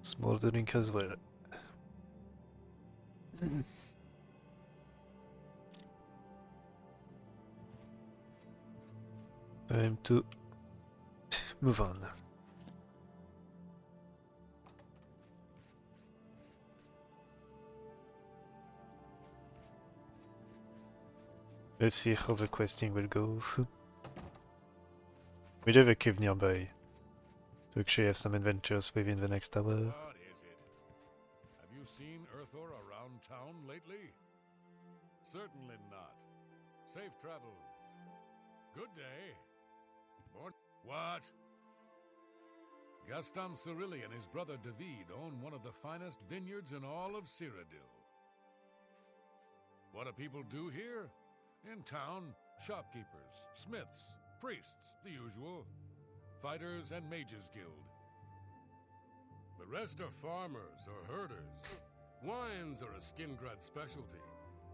Smoldering as well. Time to move on. Let's see how the questing will go. We do have a cave nearby to actually have some adventures within the next hour. What is it? Have you seen Earthor around town lately? Certainly not. Safe travels. Good day. What? Gaston Cyrilli and his brother David own one of the finest vineyards in all of Cyrodiil. What do people do here? In town, shopkeepers, smiths, priests, the usual. Fighters and mages guild. The rest are farmers or herders. Wines are a Skingrad specialty,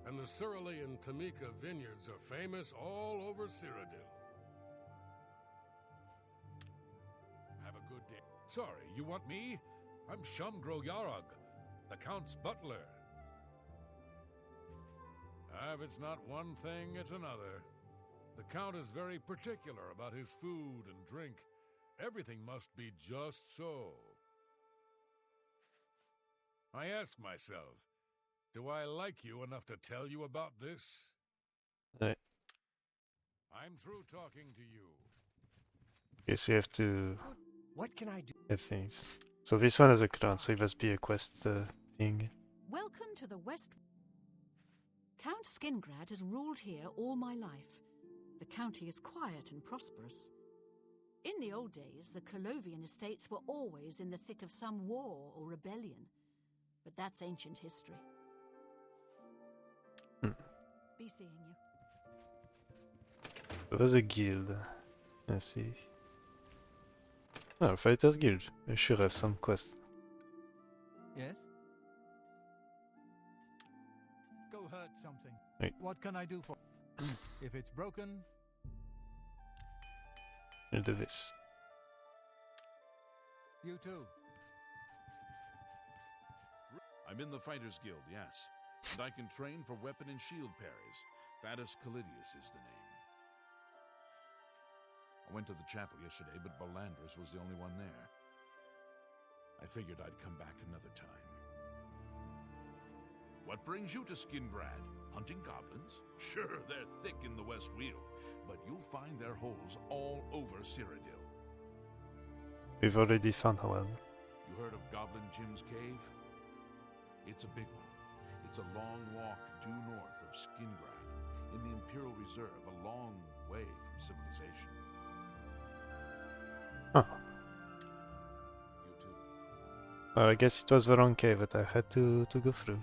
and the Cyrilli and Tamika vineyards are famous all over Cyrodiil. Have a good day. Sorry, you want me? I'm Shumgro Yarog, the Count's butler. If it's not one thing, it's another. The Count is very particular about his food and drink. Everything must be just so. I ask myself, do I like you enough to tell you about this? Right. I'm through talking to you. Guess we have to What can I do? have things. So this one has a clan, so it must be a quest thing. Welcome to the West. Count Skingrad has ruled here all my life. The county is quiet and prosperous. In the old days, the Colovian estates were always in the thick of some war or rebellion. But that's ancient history. Be seeing you. There was a guild. Let's see. Oh, Fighters Guild. I should have some quest. Yes? Go hurt something. Wait. What can I do for? If it's broken, I'll do this. you too. I'm in the Fighters Guild, yes. And I can train for weapon and shield parries. Thaddeus Callidius is the name. I went to the chapel yesterday, but Valandris was the only one there. I figured I'd come back another time. What brings you to Skingrad? Hunting goblins? Sure, they're thick in the West Weald, but you'll find their holes all over Cyrodiil. We've already found one. You heard of Goblin Jim's cave? It's a big one. It's a long walk due north of Skingrad, in the Imperial Reserve, a long way from civilization. Huh. You too. Well, I guess it was the wrong cave that I had to go through.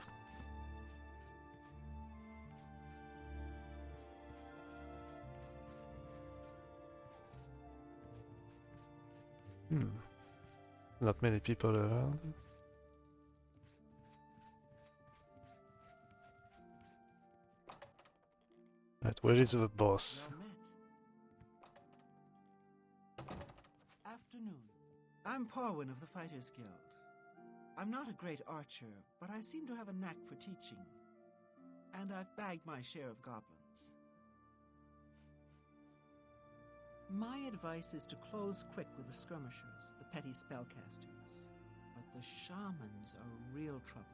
Not many people around. Right, where is the boss? Well met. Afternoon. I'm Parwin of the Fighters Guild. I'm not a great archer, but I seem to have a knack for teaching. And I've bagged my share of goblins. My advice is to close quick with the skirmishers, the petty spellcasters. But the shamans are real trouble.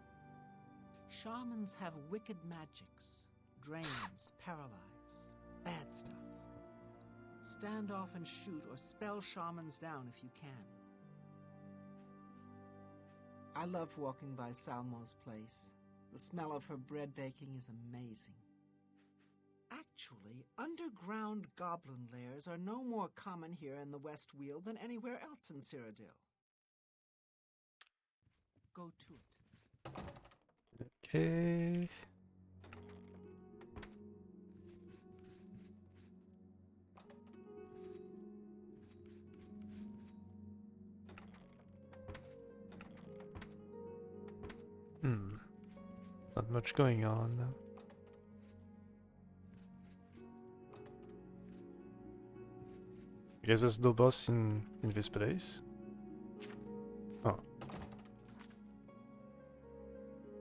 Shamans have wicked magics. Drains, paralyze, bad stuff. Stand off and shoot or spell shamans down if you can. I love walking by Salmo's place. The smell of her bread baking is amazing. Actually, underground goblin lairs are no more common here in the West Weald than anywhere else in Cyrodiil. Go to it. Okay. Not much going on. I guess there's no boss in this place. Oh.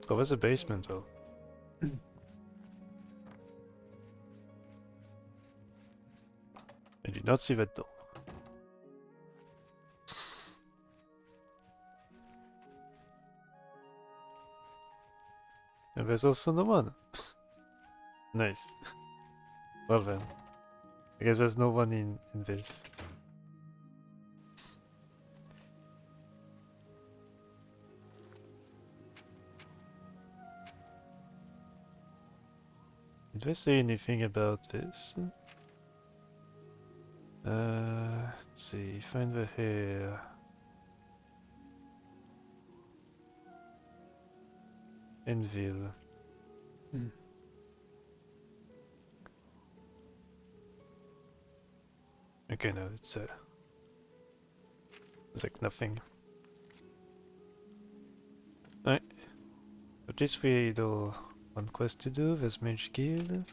Oh, there's a basement though. I did not see that door. And there's also no one. Nice. Well then. I guess there's no one in this. Did I say anything about this? Let's see, find the hair. Enville. Okay, no, it's like nothing. Alright. At least we do one quest to do, there's Mage Guild.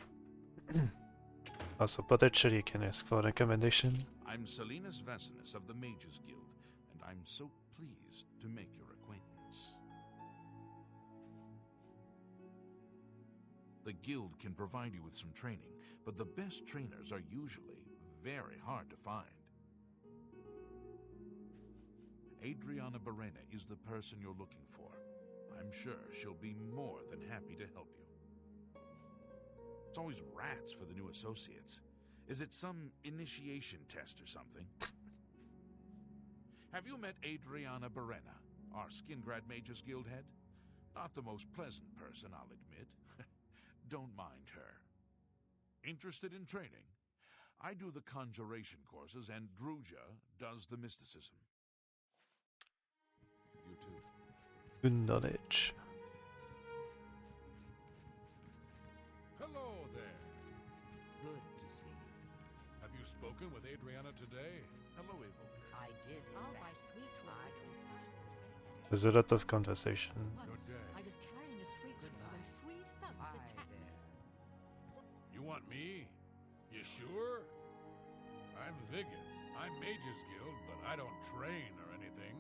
Also, potentially you can ask for a recommendation. I'm Salinas Vasinus of the Mages Guild, and I'm so pleased to make your acquaintance. The guild can provide you with some training, but the best trainers are usually very hard to find. Adriana Barrena is the person you're looking for. I'm sure she'll be more than happy to help you. It's always rats for the new associates. Is it some initiation test or something? Have you met Adriana Barrena, our Skingrad Mages Guild head? Not the most pleasant person, I'll admit. Don't mind her. Interested in training? I do the conjuration courses, and Druja does the mysticism. You too. Good knowledge. Hello there. Good to see you. Have you spoken with Adriana today? Hello, Evo. I did. in I'll fact. buy sweet rolls or such. There's a lot of conversation. Once, day. I was carrying a sweet roll when 3 thugs Hi attacked me. there. You want me? You sure? I'm Vigan. I'm Mages Guild, but I don't train or anything.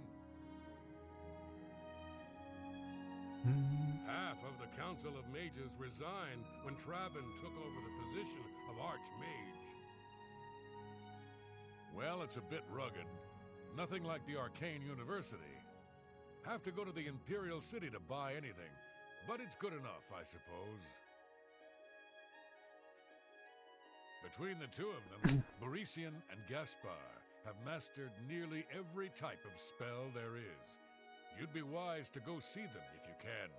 Half of the Council of Mages resigned when Traven took over the position of Archmage. Well, it's a bit rugged. Nothing like the Arcane University. Have to go to the Imperial City to buy anything, but it's good enough, I suppose. Between the two of them, Borisian and Gaspar have mastered nearly every type of spell there is. You'd be wise to go see them if you can.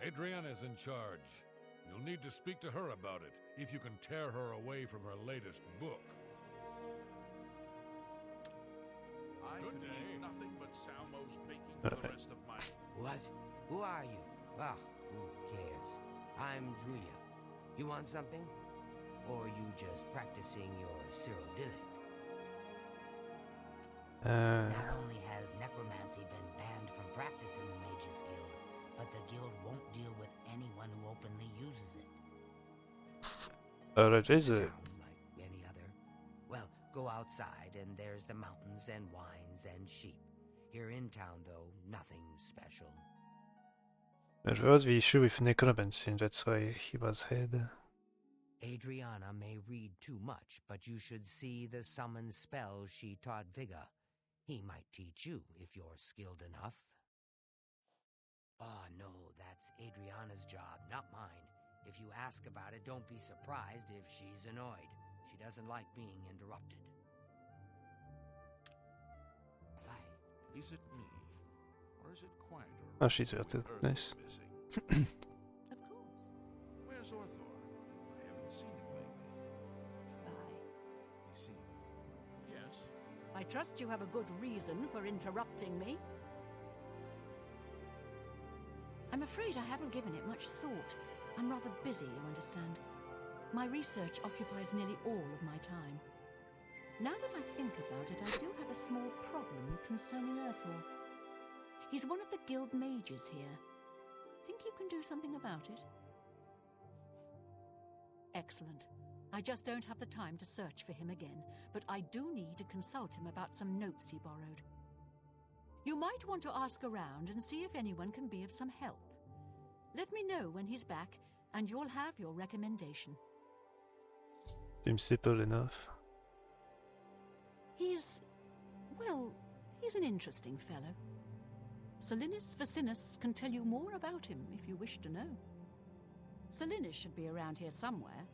Adriana's in charge. You'll need to speak to her about it, if you can tear her away from her latest book. I Good could day. eat nothing but Salmo's baking for the rest of my... What? Who are you? Ah, who cares? I'm Druya. You want something? Or you just practicing your Cyrodiilic? Not only has necromancy been banned from practice in the Mages Guild, but the guild won't deal with anyone who openly uses it. That is it. Town like any other. Well, go outside and there's the mountains and wines and sheep. Here in town, though, nothing special. That was the issue with necromancy, that's why he was head. Adriana may read too much, but you should see the summon spells she taught Vigga. He might teach you if you're skilled enough. Oh, no, that's Adriana's job, not mine. If you ask about it, don't be surprised if she's annoyed. She doesn't like being interrupted. Hi. Is it me? Or is it quieter? Oh, she's there with too. Arthur Nice. missing? Of course. Where's Orthor? I haven't seen him lately. Bye. He seemed... Yes? I trust you have a good reason for interrupting me. I'm afraid I haven't given it much thought. I'm rather busy, you understand. My research occupies nearly all of my time. Now that I think about it, I do have a small problem concerning Arthur. He's one of the guild mages here. Think you can do something about it? Excellent. I just don't have the time to search for him again, but I do need to consult him about some notes he borrowed. You might want to ask around and see if anyone can be of some help. Let me know when he's back, and you'll have your recommendation. Seems simple enough. He's an interesting fellow. Salinis Vacinus can tell you more about him if you wish to know. Salinis should be around here somewhere.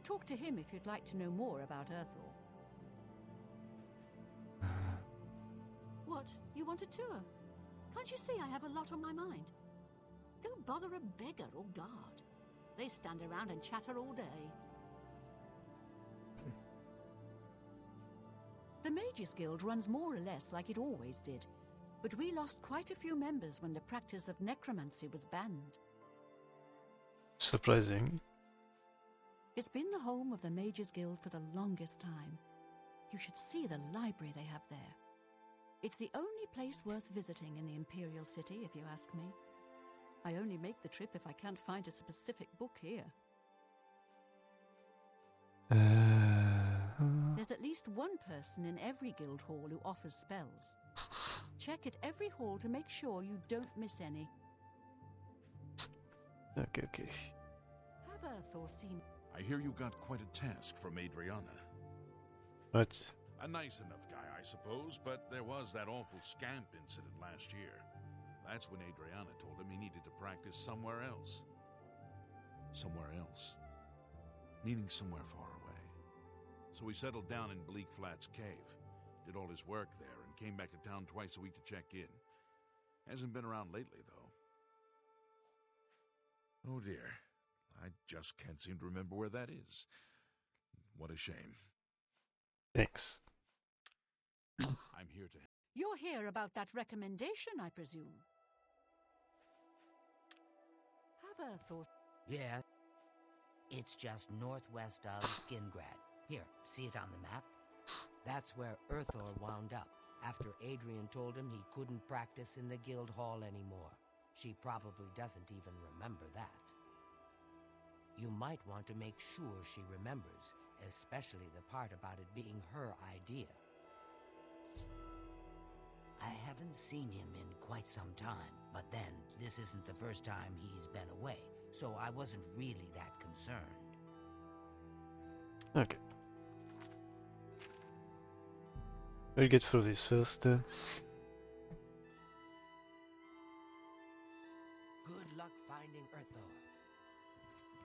Talk to him if you'd like to know more about Earthor. What? You want a tour? Can't you see I have a lot on my mind? Go bother a beggar or guard. They stand around and chatter all day. The Mages Guild runs more or less like it always did, but we lost quite a few members when the practice of necromancy was banned. Surprising. It's been the home of the Mages Guild for the longest time. You should see the library they have there. It's the only place worth visiting in the Imperial City, if you ask me. I only make the trip if I can't find a specific book here. There's at least one person in every guild hall who offers spells. Check at every hall to make sure you don't miss any. Okay. Have Earthor seen... I hear you got quite a task from Adriana. What? A nice enough guy, I suppose, but there was that awful scamp incident last year. That's when Adriana told him he needed to practice somewhere else. Somewhere else. Meaning somewhere far away. So he settled down in Bleak Flats Cave, did all his work there, and came back to town twice a week to check in. Hasn't been around lately, though. Oh dear. I just can't seem to remember where that is. What a shame. Thanks. I'm here to... You're here about that recommendation, I presume. Have Earthor... Yeah. It's just northwest of Skingrad. Here, see it on the map? That's where Earthor wound up, after Adrian told him he couldn't practice in the guild hall anymore. She probably doesn't even remember that. You might want to make sure she remembers, especially the part about it being her idea. I haven't seen him in quite some time, but then, this isn't the first time he's been away, so I wasn't really that concerned. Okay. We'll get through this first. Good luck finding Earthor.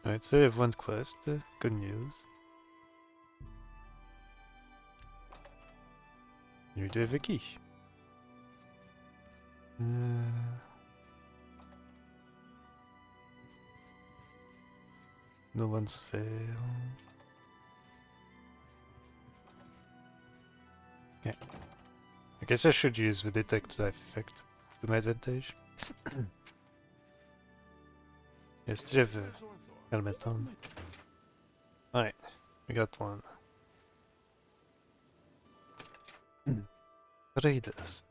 Alright, so we have one quest. Good news. We do have a key. No one's there. Okay. I guess I should use the detect life effect to my advantage. I still have a There's Earthor. helmet on. Alright, we got one. Raiders.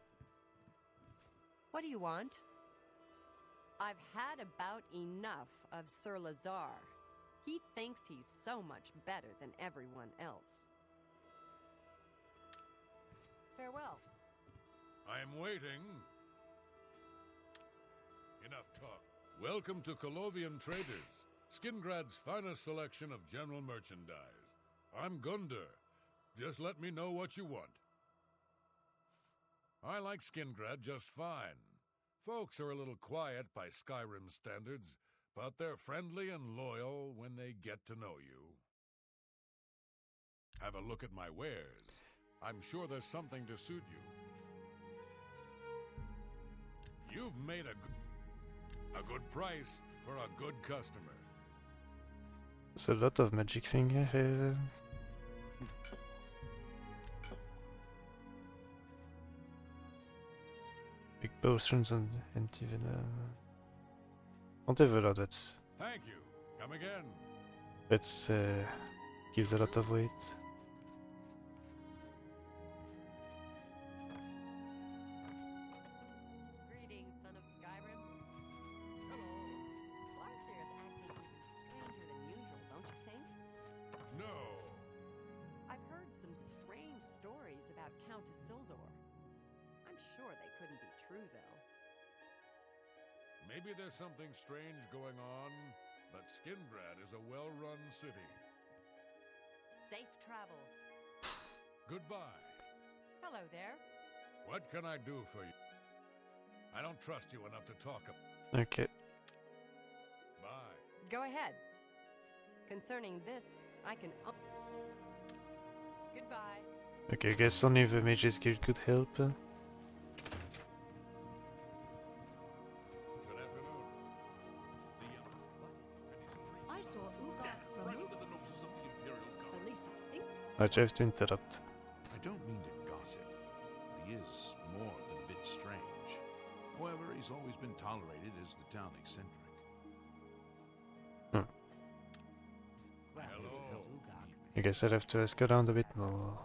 What do you want? I've had about enough of Sir Lazar. He thinks he's so much better than everyone else. Farewell. I'm waiting. Enough talk. Welcome to Colovian Traders, Skingrad's finest selection of general merchandise. I'm Gunder. Just let me know what you want. I like Skingrad just fine. Folks are a little quiet by Skyrim standards, but they're friendly and loyal when they get to know you. Have a look at my wares. I'm sure there's something to suit you. You've made a good price for a good customer. There's a lot of magic thing here. Big potions and anti-venom. Don't have a lot, that's Thank you. Come again. gives a lot of weight. Greetings, son of Skyrim. Hello. Glarthir is acting even stranger than usual, don't you think? No. I've heard some strange stories about Count Isildur. I'm sure they couldn't be true, though. Maybe there's something strange going on, but Skingrad is a well-run city. Safe travels. Goodbye. Hello there. What can I do for you? I don't trust you enough to talk about. Okay. Bye. Go ahead. Concerning this, I can. Goodbye. Okay, I guess only the Mage's Guild could help. Good afternoon. I saw Ugar from Right Ugar. under the noses of the Imperial Guard. At least I think. I have to interrupt. I don't mean to gossip, but he is more than a bit strange. However, he's always been tolerated as the town eccentric. Hello. I guess I'd have to ask around a bit more.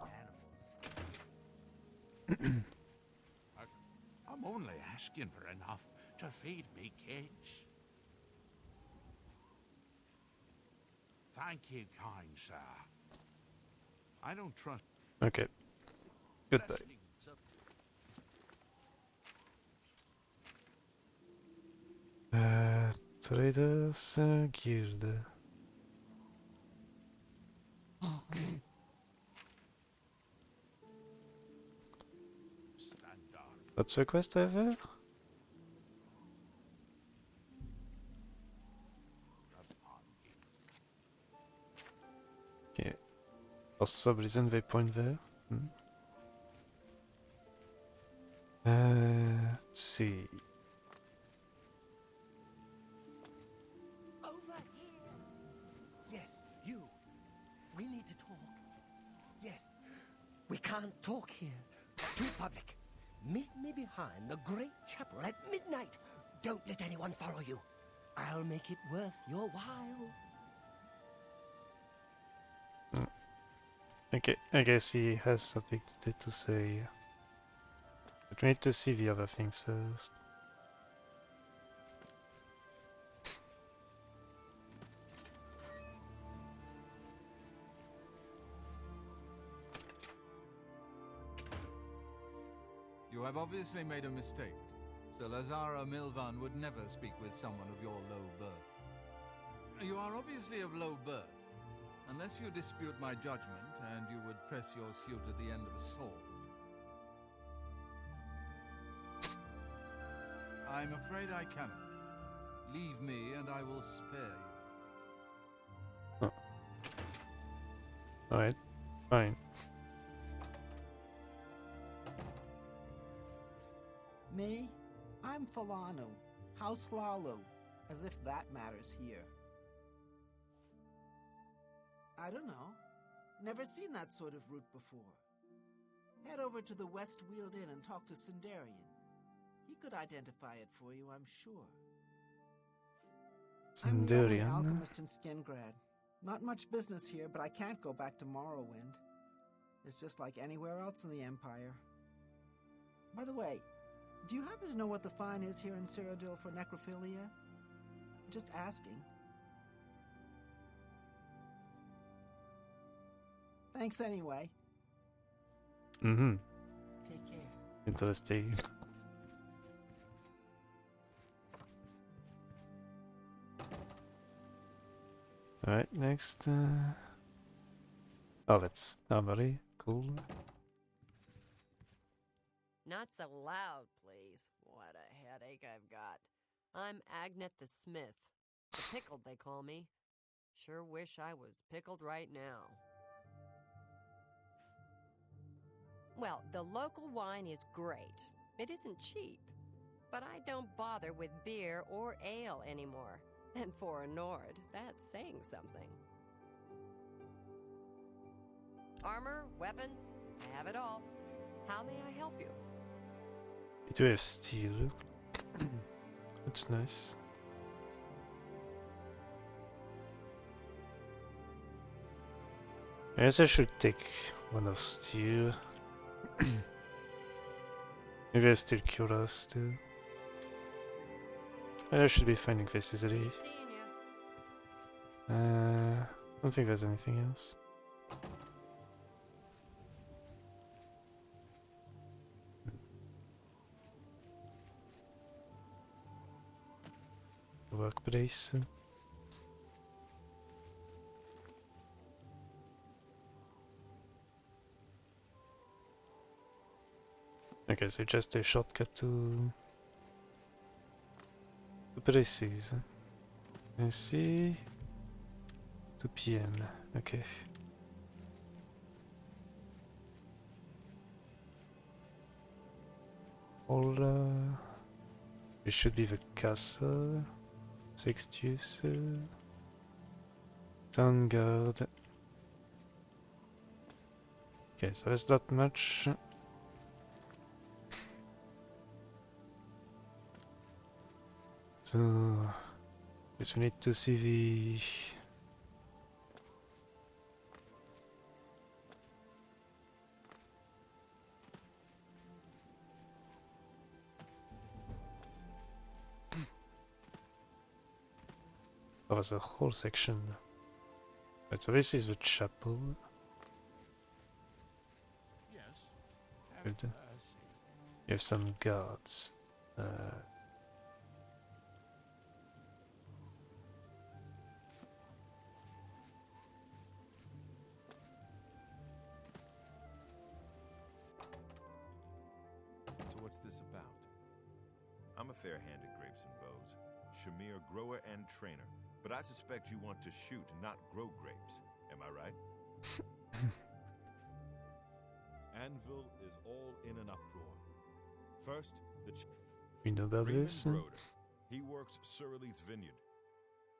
I'm only asking for enough to feed me kids. Thank you, kind sir. I don't trust. Okay. Goodbye. wrestling's Traders Guild. standard. What's the quest ever? Okay. For some reason they point there. Let's see. Over here. Yes, you. We need to talk. Yes. We can't talk here. Too public. Meet me behind the great chapel at midnight. Don't let anyone follow you. I'll make it worth your while. Okay, I guess he has something to say. But we need to see the other things first. You have obviously made a mistake. Sir Lazara Milvan would never speak with someone of your low birth. You are obviously of low birth. Unless you dispute my judgment, and you would press your suit at the end of a sword. I'm afraid I cannot. Leave me, and I will spare you. Alright, fine. Me? I'm Falano, House Lalo, as if that matters here. I don't know. Never seen that sort of route before. Head over to the West Wheeled Inn and talk to Sindarian. He could identify it for you, I'm sure. I'm the only Sindurian. alchemist in Skingrad. Not much business here, but I can't go back to Morrowind. It's just like anywhere else in the Empire. By the way, do you happen to know what the fine is here in Cyrodiil for necrophilia? Just asking. Thanks anyway. Mm-hmm. Take care. Interesting. Alright, next. Oh, that's armory. Cool. Not so loud, please. What a headache I've got. I'm Agnet the Smith. The Pickled, they call me. Sure wish I was pickled right now. Well, the local wine is great. It isn't cheap. But I don't bother with beer or ale anymore. And for a Nord, that's saying something. Armor, weapons, I have it all. How may I help you? You do have steel. That's nice. I guess I should take one of steel. Maybe I still curious too. I should be finding this easily. Be seeing you. I don't think there's anything else. workplace. Okay, so just a shortcut to places. I see. 2 p.m. Okay. All it should be the castle. Sextius. Town guard. Okay, so there's not much. So, guess we need to see the oh, there's a whole section. Right, so this is the chapel. Yes. Good. Have mercy. You have some guards. So what's this about? I'm a fair-handed grapes and bows, Shamir grower and trainer, but I suspect you want to shoot, not grow grapes. Am I right? Anvil is all in an uproar. First, we know about Riemann this. Broder. He works Surly's vineyard.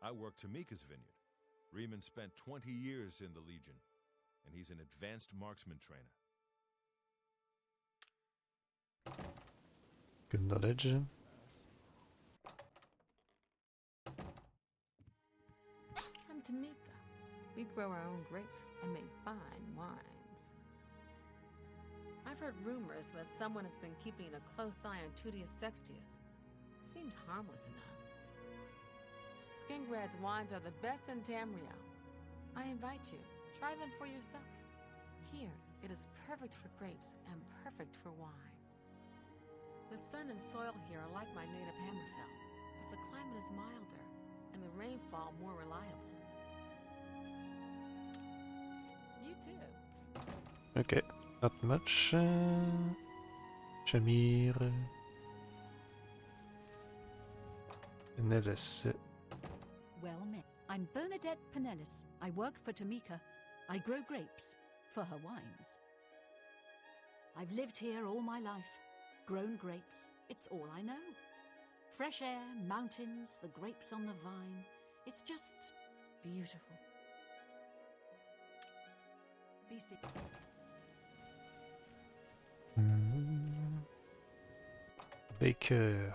I work Tamika's vineyard. Riemann spent 20 years in the Legion, and he's an advanced marksman trainer. Good knowledge. I'm Tamika. We grow our own grapes and make fine wines. I've heard rumors that someone has been keeping a close eye on Tutius Sextius. Seems harmless enough. Skingrad's wines are the best in Tamriel. I invite you, try them for yourself. Here, it is perfect for grapes and perfect for wine. The sun and soil here are like my native Hammerfell, but the climate is milder and the rainfall more reliable. You too. Okay, not much. Shamir. Neves. Well met. I'm Bernadette Pinellis. I work for Tamika. I grow grapes for her wines. I've lived here all my life. Grown grapes. It's all I know. Fresh air, mountains, the grapes on the vine. It's just beautiful. Be seated. Baker.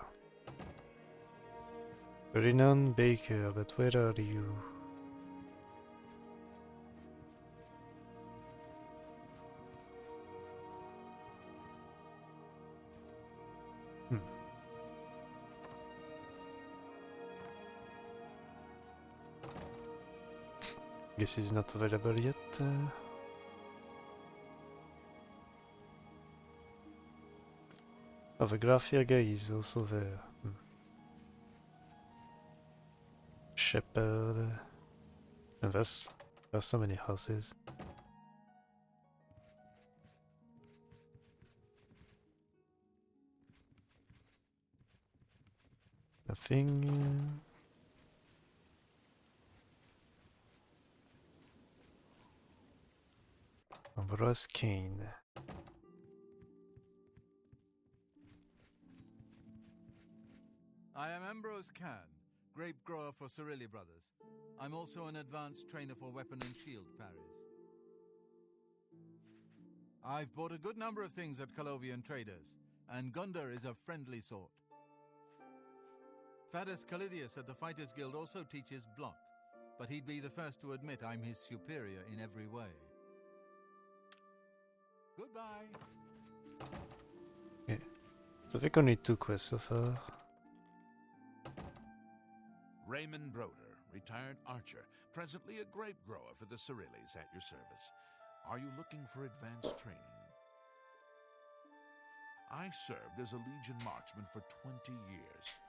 Renowned baker, but where are you? Guess he's not available yet. Oh, the Glarthir guy is also there. Shepherd. And there's so many houses. Nothing. Ambrose Kane. I am Ambrose Khan, grape grower for Cyrilli Brothers. I'm also an advanced trainer for weapon and shield parries. I've bought a good number of things at Colovian traders, and Gundar is a friendly sort. Fadus Calidius at the Fighters Guild also teaches block, but he'd be the first to admit I'm his superior in every way. Goodbye. Yeah. So I think only 2 quests so far. Raymond Broder, retired archer, presently a grape grower for the Cyrillis at your service. Are you looking for advanced training? I served as a Legion marksman for 20 years.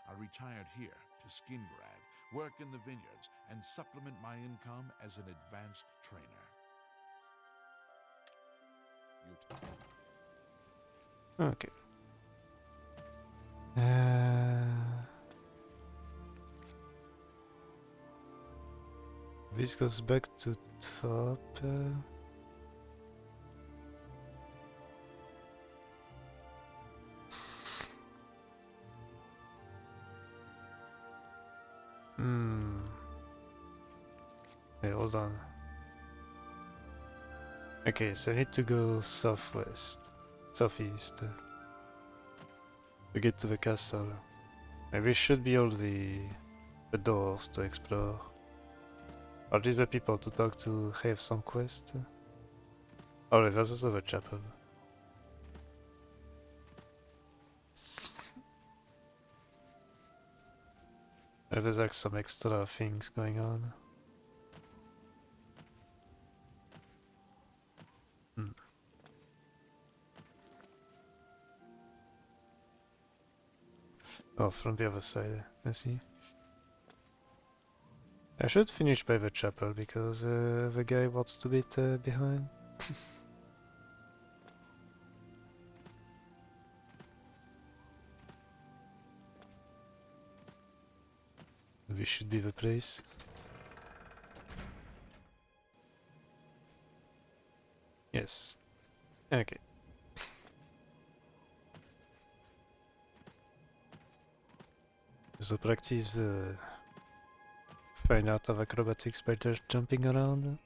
I retired here to Skingrad, work in the vineyards, and supplement my income as an advanced trainer. Okay. This goes back to top. Hey, hold on. Okay, so I need to go southwest, southeast to get to the castle. Maybe should be all the doors to explore. Are these the people to talk to have some quest? Oh, there's also the chapel. There's like some extra things going on. Oh, from the other side, I see. I should finish by the chapel because the guy wants to be behind. This should be the place. Yes. Okay. So practice the fine art of acrobatics by just jumping around.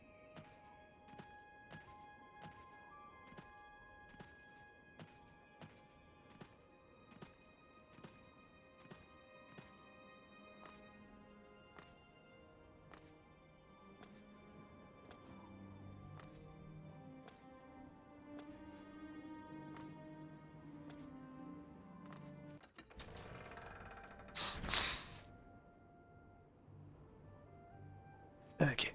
Okay.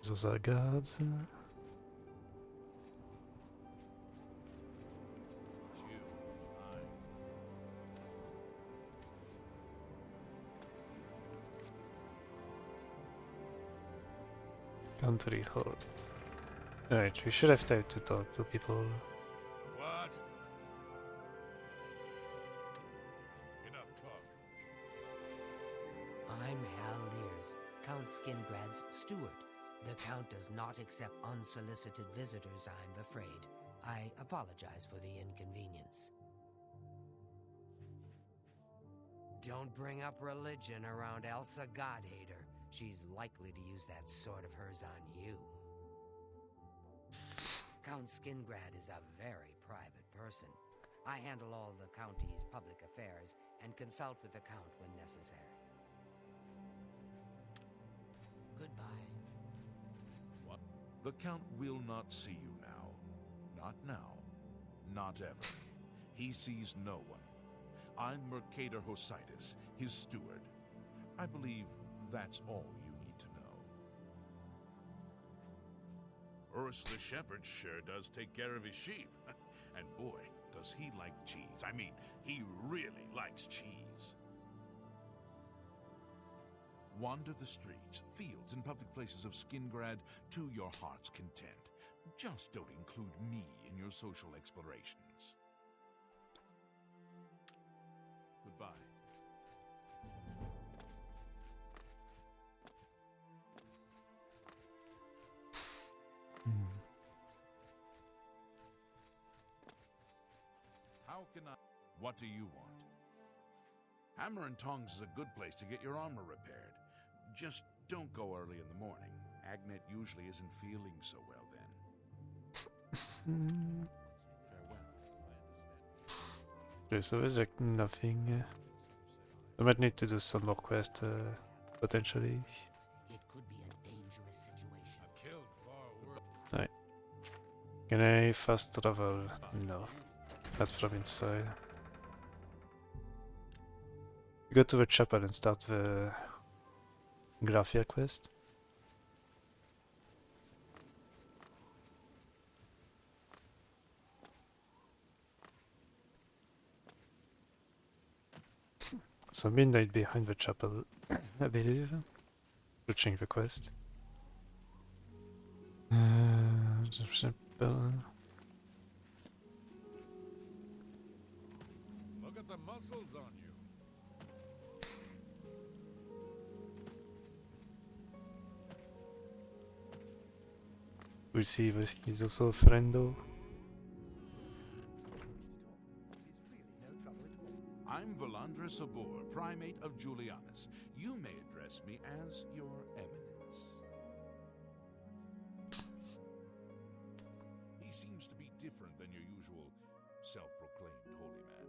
Those are guards. Country hall. Alright, we should have time to talk to people. What? Enough talk. I'm Hal Lears, Count Skingrad's steward. The Count does not accept unsolicited visitors, I'm afraid. I apologize for the inconvenience. Don't bring up religion around Elsa Godhater. She's likely to use that sword of hers on you. Count Skingrad is a very private person. I handle all the county's public affairs and consult with the Count when necessary. Goodbye. What? The Count will not see you now. Not now. Not ever. He sees no one. I'm Mercator Hositis, his steward. I believe that's all you need to know. Urus the shepherd sure does take care of his sheep. And boy, does he like cheese. I mean, he really likes cheese. Wander the streets, fields, and public places of Skingrad to your heart's content. Just don't include me in your social explorations. Goodbye. How can I... What do you want? Hammer and Tongs is a good place to get your armor repaired. Just don't go early in the morning. Agnet usually isn't feeling so well then. Farewell. Okay, so there's like nothing. I might need to do some more quests, potentially. It could be a dangerous situation. I've killed far worse. Right. Can I fast travel? No. Not from inside. Go to the chapel and start the Glarthir quest. So midnight behind the chapel, I believe. Searching the quest. The chapel. Look at the muscles on you. We'll see if he's also a friendo. I'm Volandra Sabor, Primate of Julianus. You may address me as Your Eminence. He seems to be different than your usual self-proclaimed holy man.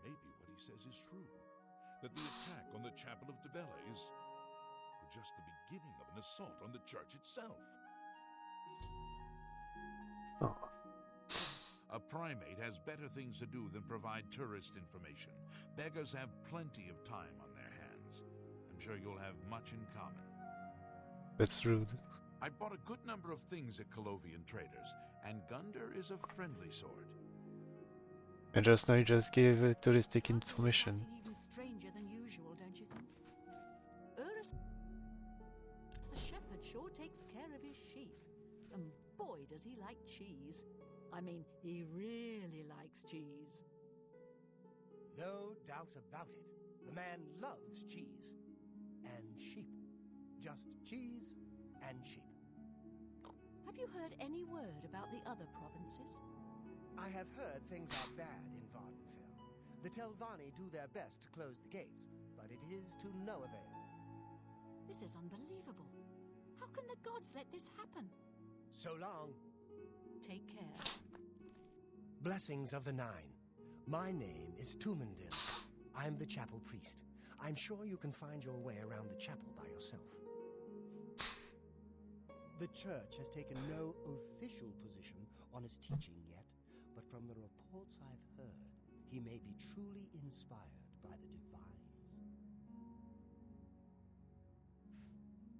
Maybe what he says is true. That the attack on the Chapel of Devella is just the beginning of an assault on the church itself. Oh. A primate has better things to do than provide tourist information. Beggars have plenty of time on their hands. I'm sure you'll have much in common. That's rude. I've bought a good number of things at Colovian traders, and Gundar is a friendly sort. And just now you just gave touristic information. Something even stranger than usual, don't you think? Urus, the shepherd, sure takes care of his sheep. And boy, does he like cheese. I mean, he really likes cheese. No doubt about it. The man loves cheese. And sheep. Just cheese and sheep. Have you heard any word about the other provinces? I have heard things are bad in Vardenfell. The Telvanni do their best to close the gates, but it is to no avail. This is unbelievable. How can the gods let this happen? So long. Take care. Blessings of the Nine. My name is Tumendil. I'm the chapel priest. I'm sure you can find your way around the chapel by yourself. The church has taken no official position on his teaching yet, but from the reports I've heard, he may be truly inspired by the divines.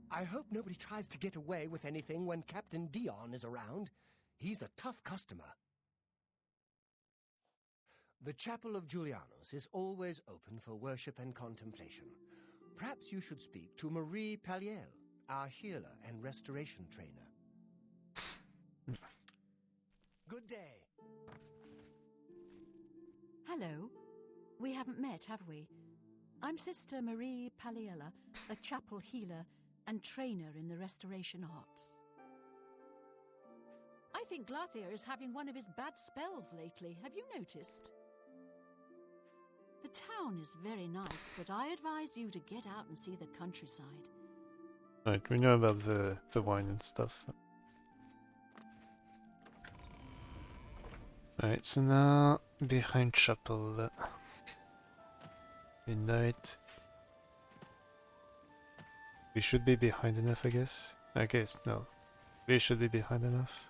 I hope nobody tries to get away with anything when Captain Dion is around. He's a tough customer. The Chapel of Julianus is always open for worship and contemplation. Perhaps you should speak to Marie Palliel, our healer and restoration trainer. Good day. Hello. We haven't met, have we? I'm Sister Marie Palliella, a chapel healer and trainer in the restoration arts. I think Glarthir is having one of his bad spells lately. Have you noticed? The town is very nice, but I advise you to get out and see the countryside. Right, we know about the wine and stuff. Alright, so now behind chapel. Midnight. We should be behind enough, I guess. I guess, no. We should be behind enough.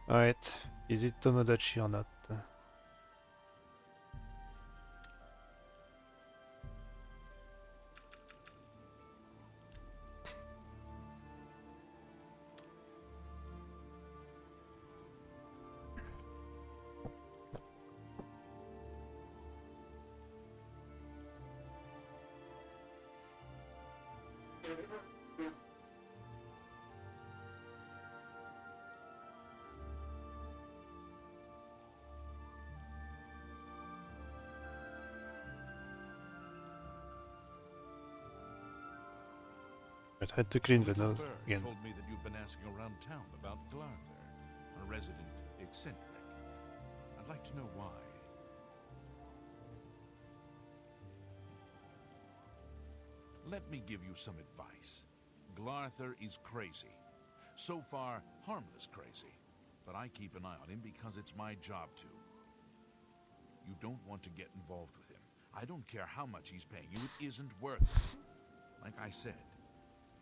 Alright, is it Tomodachi or not? It had to clean the nose Bird again. told me that you've been asking around town about Glarthir, a resident eccentric. I'd like to know why. Let me give you some advice. Glarthir is crazy. So far, harmless crazy. But I keep an eye on him because it's my job to. You don't want to get involved with him. I don't care how much he's paying you, it isn't worth it. Like I said,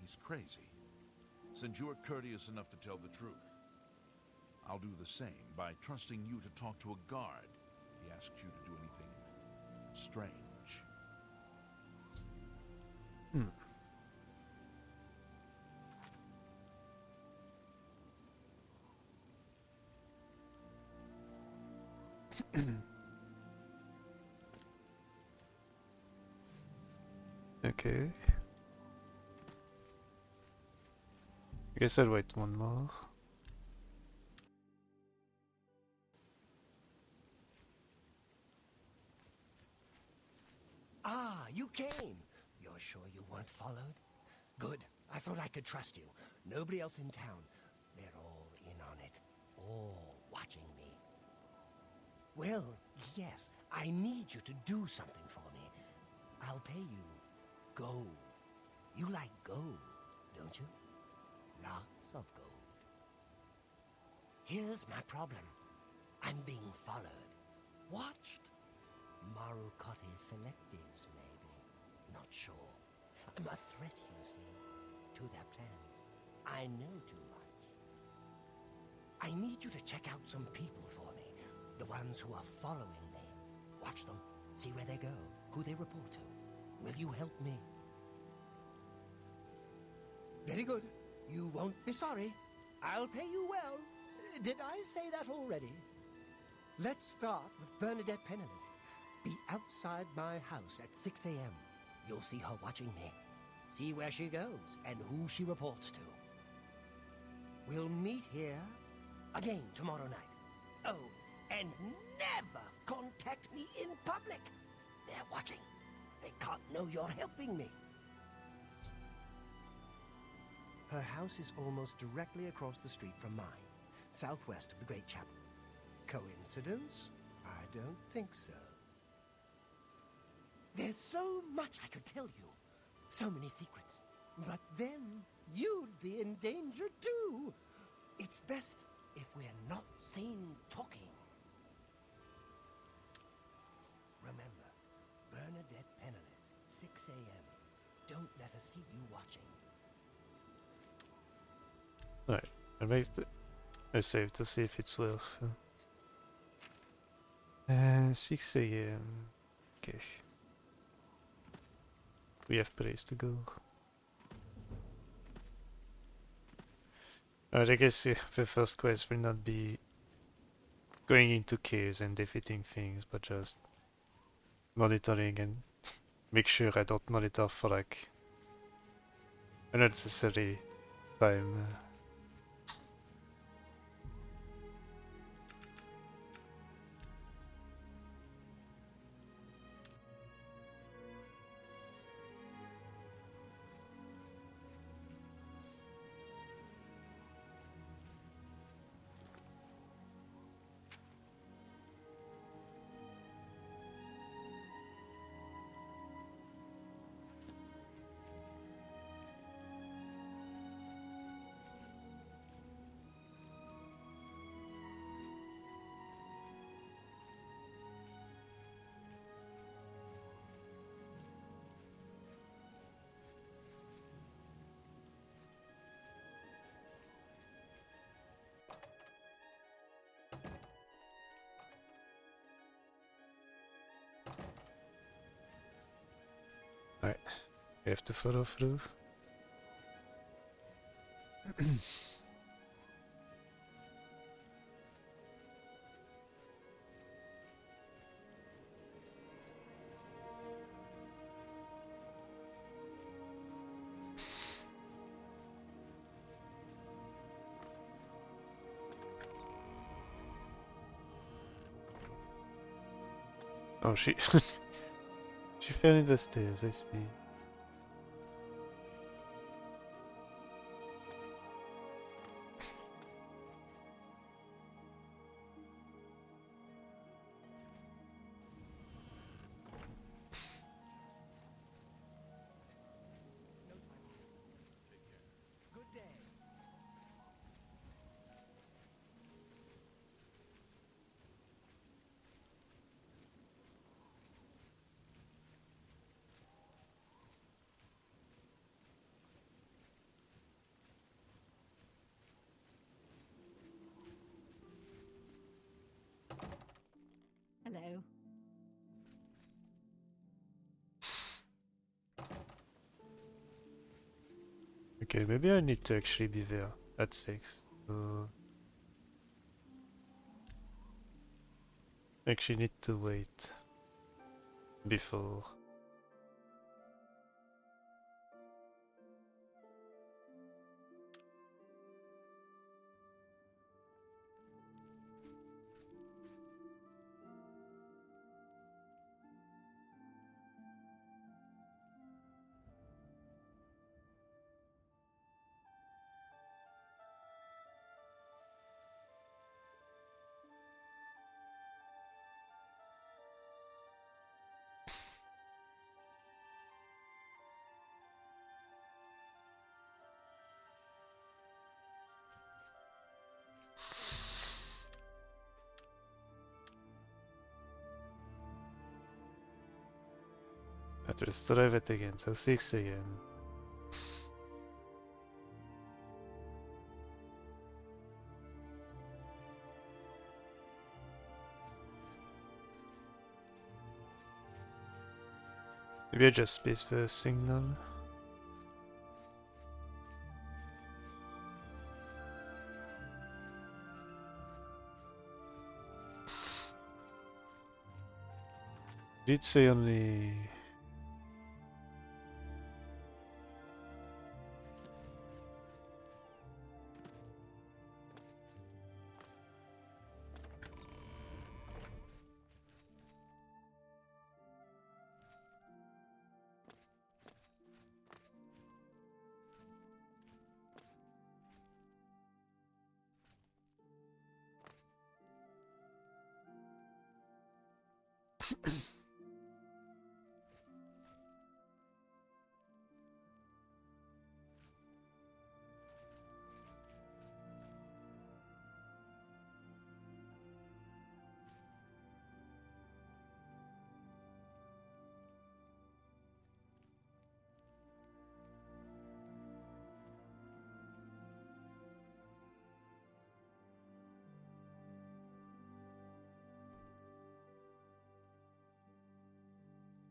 he's crazy. Since you're courteous enough to tell the truth, I'll do the same by trusting you to talk to a guard if he asks you to do anything strange. Okay. I guess I'll wait one more. Ah, you came. You're sure you weren't followed? Good. I thought I could trust you. Nobody else in town. They're all in on it. All watching me. Well, yes, I need you to do something for me. I'll pay you gold. You like gold, don't you? Lots of gold. Here's my problem. I'm being followed. Watched. Marukotti selectives, maybe. Not sure. I'm a threat, you see, to their plans. I know too much. I need you to check out some people for me. The ones who are following me. Watch them. See where they go. Who they report to. Will you help me? Very good. You won't be sorry. I'll pay you well. Did I say that already? Let's start with Bernadette Penniless. Be outside my house at 6 a.m. You'll see her watching me. See where she goes and who she reports to. We'll meet here again tomorrow night. Oh, and never contact me in public. They're watching. They can't know you're helping me. Her house is almost directly across the street from mine, southwest of the Great Chapel. Coincidence? I don't think so. There's so much I could tell you. So many secrets. But then you'd be in danger too. It's best if we're not seen talking. Remember, Bernadette Penniless, 6 a.m. Don't let her see you watching. Right, I make a save to see if it's worth. 6 a.m. Okay. We have place to go. Alright, I guess the first quest will not be going into caves and defeating things, but just monitoring and make sure I don't monitor for like unnecessary time. Alright, we have to follow through. Oh, she she fell in the stairs, I see. Good day. Hello. Okay, maybe I need to actually be there at 6. So actually need to wait before. But let's try it again. So 6 again. Maybe I just space for a signal. Did say only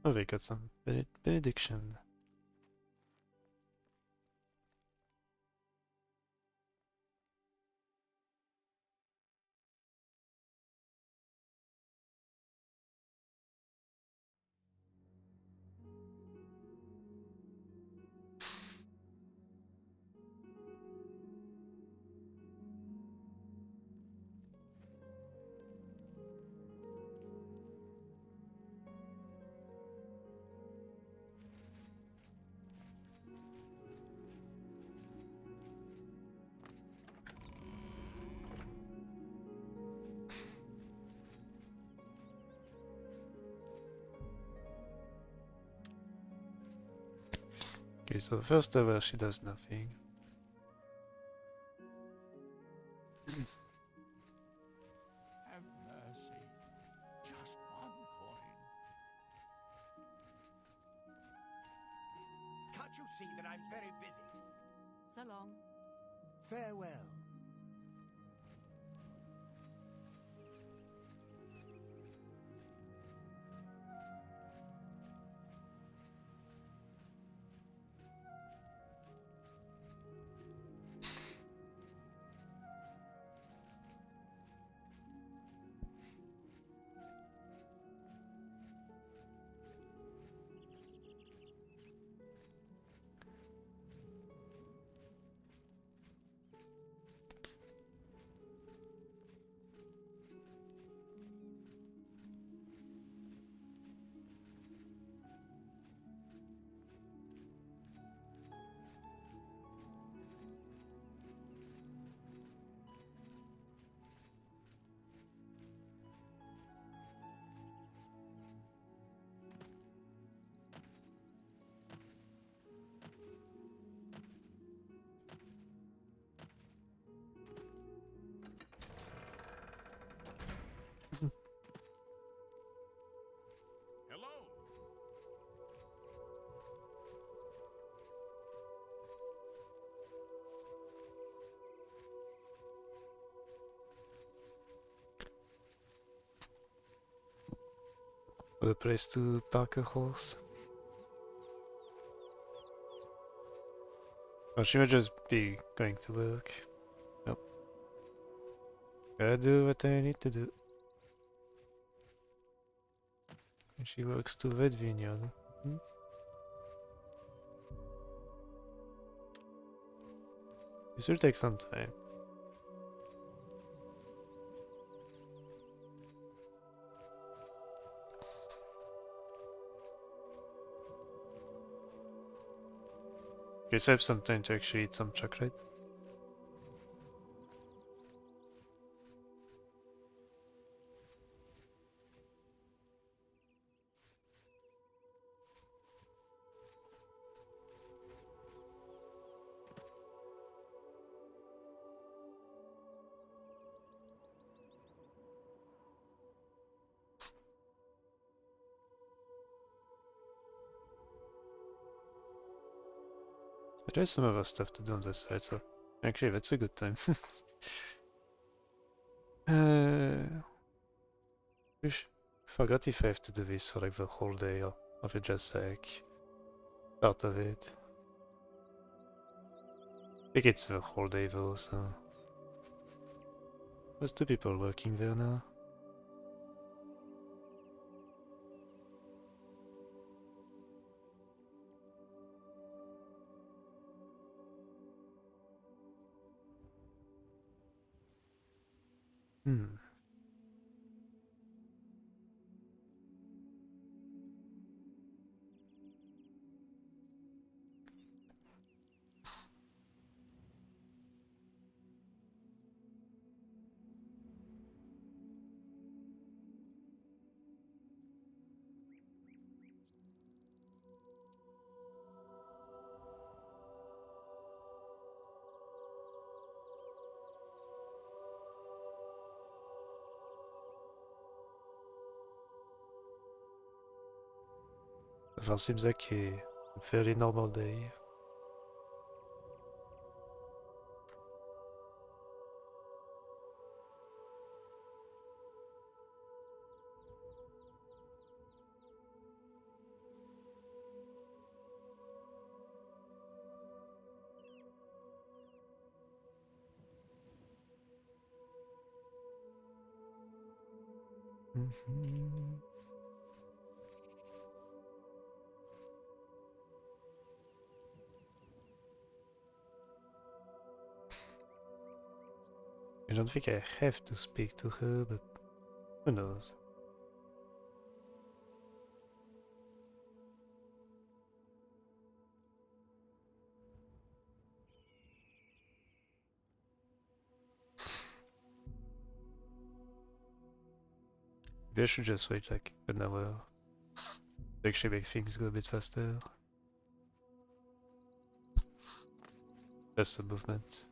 oh, we got some benediction. Okay, so the first hour she does nothing. Have mercy. Just one coin. Can't you see that I'm very busy? So long. Farewell. Hello. What a place to park a horse. Or she might just be going to work. Nope. Gotta do what I need to do. And she works to vet vineyard. This will take some time. Okay, save some time to actually eat some chocolate. There's some other stuff to do on this side, so actually that's a good time. Forgot if I have to do this for like the whole day or if it's just like part of it. I think it's the whole day though, so... There's 2 people working there now. Hmm. Enfin, seems like a fairly normal day. I don't think I have to speak to her, but who knows? Maybe I should just wait like an hour to actually make things go a bit faster. That's the movement.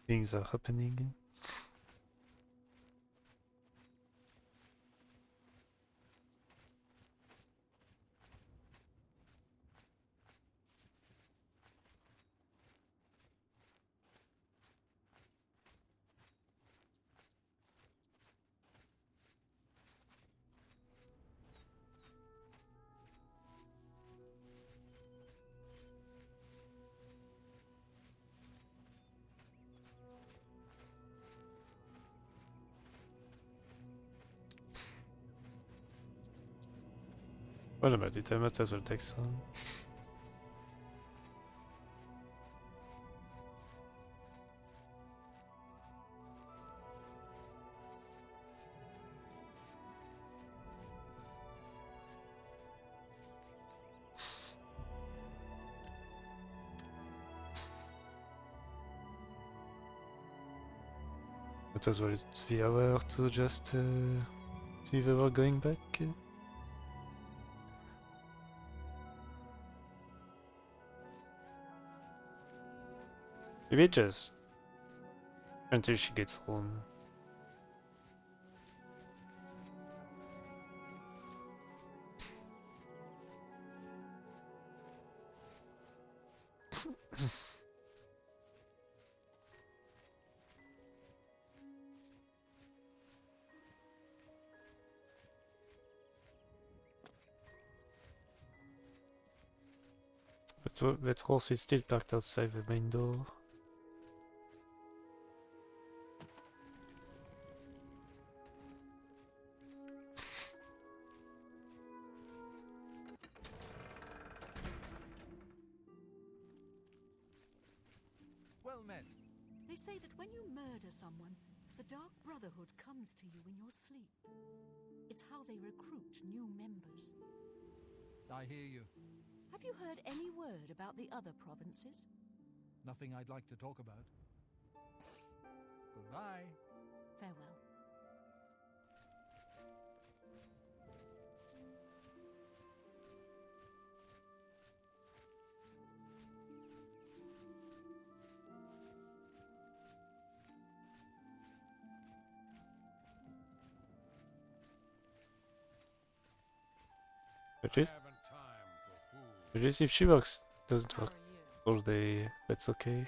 Things are happening. What about it? I might as well take some. Might as well use the hour to just see if they were going back. Maybe just until she gets home. But that horse is still parked outside the main door. Well met. They say that when you murder someone, the Dark Brotherhood comes to you in your sleep. It's how they recruit new members. I hear you. Have you heard any word about the other provinces? Nothing I'd like to talk about. Goodbye. Farewell. At I least, haven't time for fools. at least if she works, doesn't How work are you? all day, that's okay.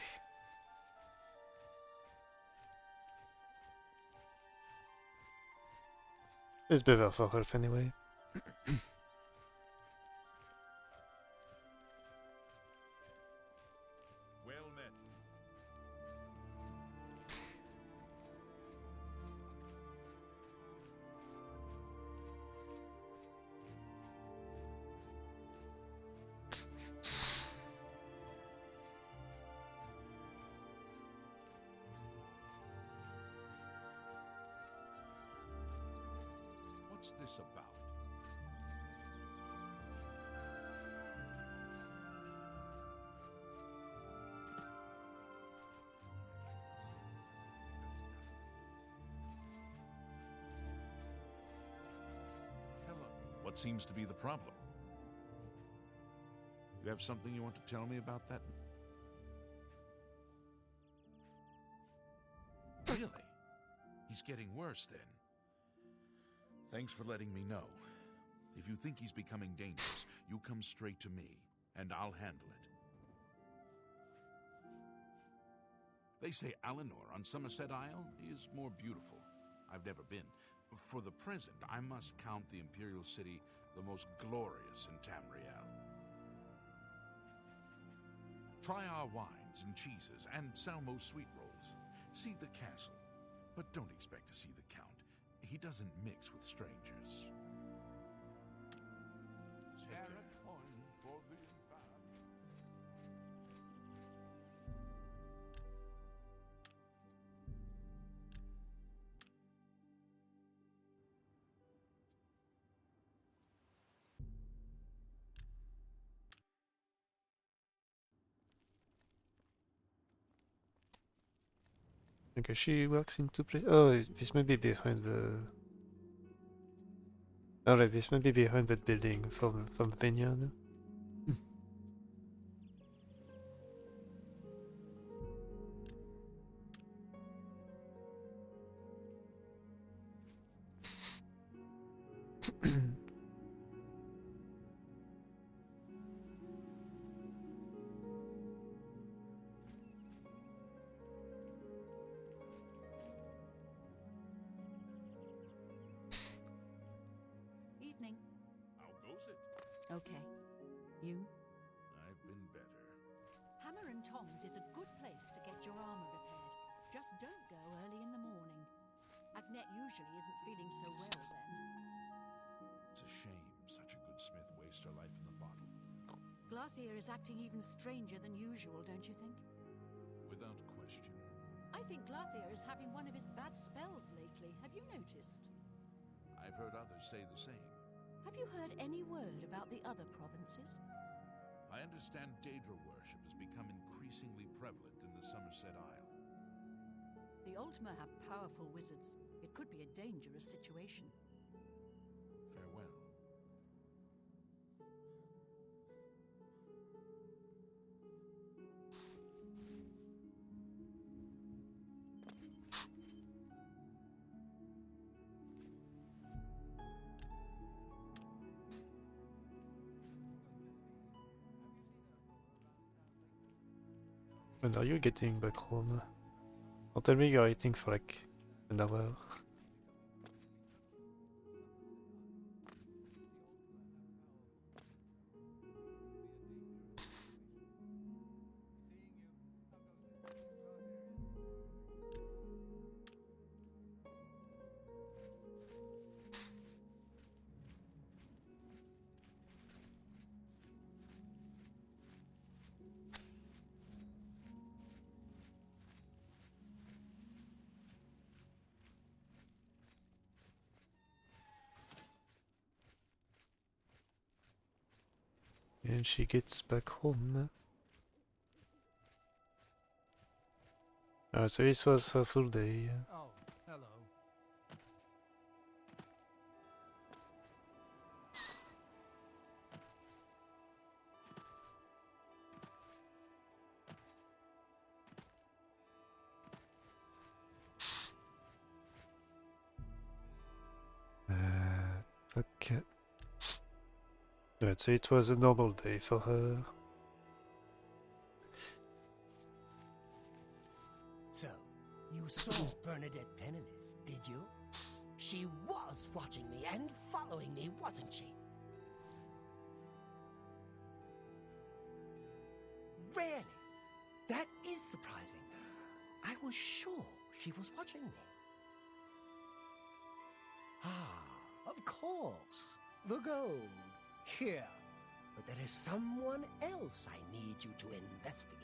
It's better for health anyway. Well met. What's this about? Hello. What seems to be the problem? You have something you want to tell me about that? Really? He's getting worse then. Thanks for letting me know. If you think he's becoming dangerous, you come straight to me, and I'll handle it. They say Alinor on Somerset Isle is more beautiful. I've never been. For the present, I must count the Imperial City the most glorious in Tamriel. Try our wines and cheeses and Salmo's sweet rolls. See the castle, but don't expect to see the Count. He doesn't mix with strangers. Spare a coin for the infant. Okay, she works in two places. Oh, this may be behind the. Alright, this may be behind that building from the vineyard. Evening. How goes it? Okay. You? I've been better. Hammer and Tongs is a good place to get your armor repaired. Just don't go early in the morning. Agnette usually isn't feeling so well then. It's a shame such a good smith wastes her life in the bottle. Glarthir is acting even stranger than usual, don't you think? Without question. I think Glarthir is having one of his bad spells lately. Have you noticed? I've heard others say the same. Have you heard any word about the other provinces? I understand Daedra worship has become increasingly prevalent in the Somerset Isle. The Ultima have powerful wizards. It could be a dangerous situation. Farewell. When are you getting back home? Don't tell me you're eating for like an hour. And she gets back home. So this was a full day. Oh, hello. Okay. I'd say it was a normal day for her. So, you saw Bernadette Penniless, did you? She was watching me and following me, wasn't she? Really? That is surprising. I was sure she was watching me. Ah, of course. The gold. Here. But there is someone else I need you to investigate.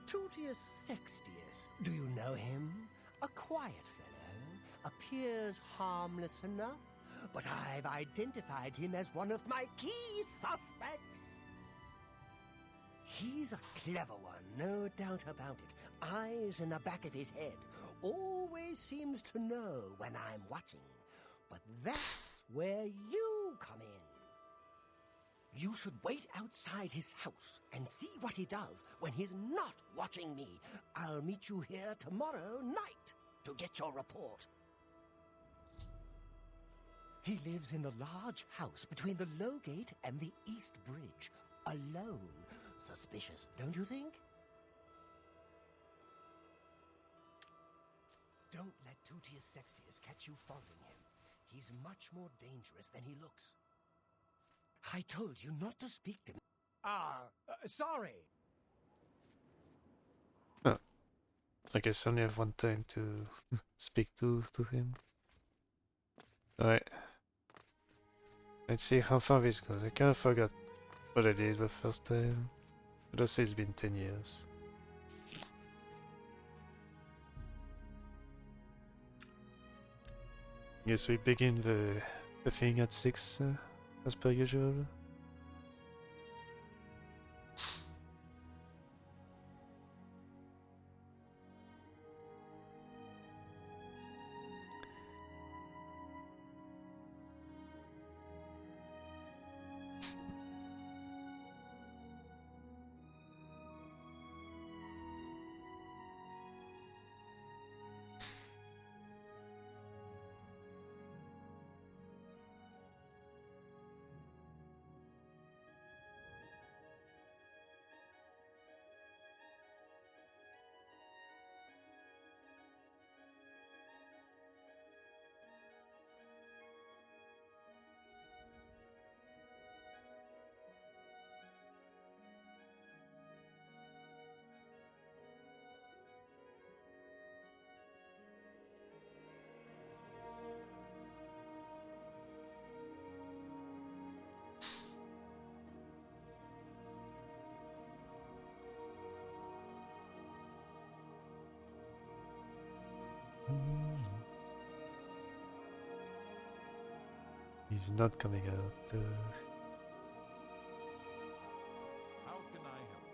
Tutius Sextius. Do you know him? A quiet fellow. Appears harmless enough. But I've identified him as one of my key suspects. He's a clever one, no doubt about it. Eyes in the back of his head. Always seems to know when I'm watching. But that's where you come in. You should wait outside his house and see what he does when he's not watching me. I'll meet you here tomorrow night to get your report. He lives in the large house between the Low Gate and the East Bridge. Alone. Suspicious, don't you think? Don't let Tutius Sextius catch you following him. He's much more dangerous than he looks. I told you not to speak to me. Sorry. Oh. I guess I only have one time to speak to him. Alright. Let's see how far this goes. I kind of forgot what I did the first time. But also it's been 10 years. Guess we begin the thing at 6 as per usual. He's not coming out. How can I help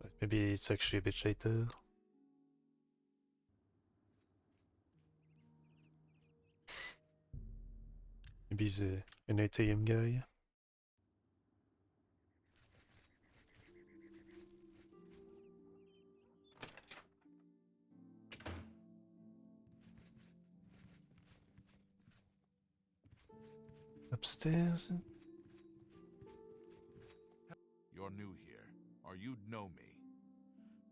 you? Maybe it's actually a bit later. Maybe he's an 8 AM guy. Upstairs? You're new here, or you'd know me.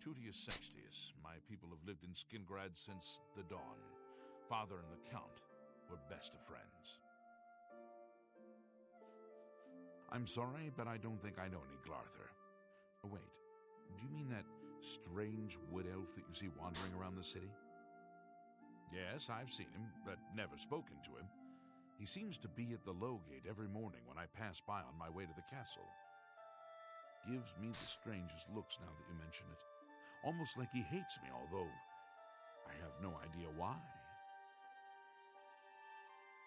Tutius Sextius. My people have lived in Skingrad since the dawn. Father and the Count were best of friends. I'm sorry, but I don't think I know any Glarthir. Oh, wait, do you mean that strange wood elf that you see wandering around the city? Yes, I've seen him, but never spoken to him. He seems to be at the Low Gate every morning when I pass by on my way to the castle. Gives me the strangest looks now that you mention it. Almost like he hates me, although I have no idea why.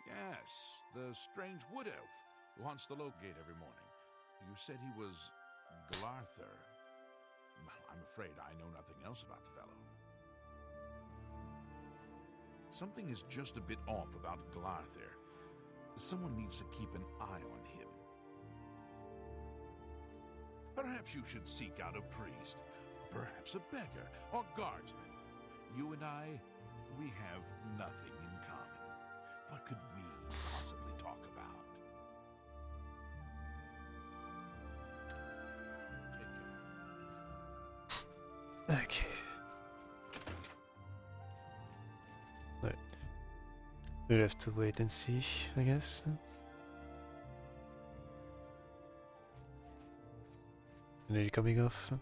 Yes, the strange wood elf who haunts the Low Gate every morning. You said he was Glarthir. I'm afraid I know nothing else about the fellow. Something is just a bit off about Glarthir. Someone needs to keep an eye on him. Perhaps you should seek out a priest, perhaps a beggar or guardsman. You and I, we have nothing in common. What could we possibly talk about? Take care. Okay. Right. We'll have to wait and see, I guess. Nearly coming off. Go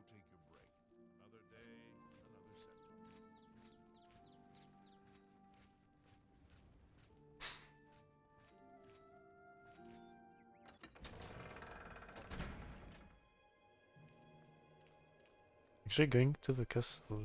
take your break. Another day, another symptom. Actually going to the castle.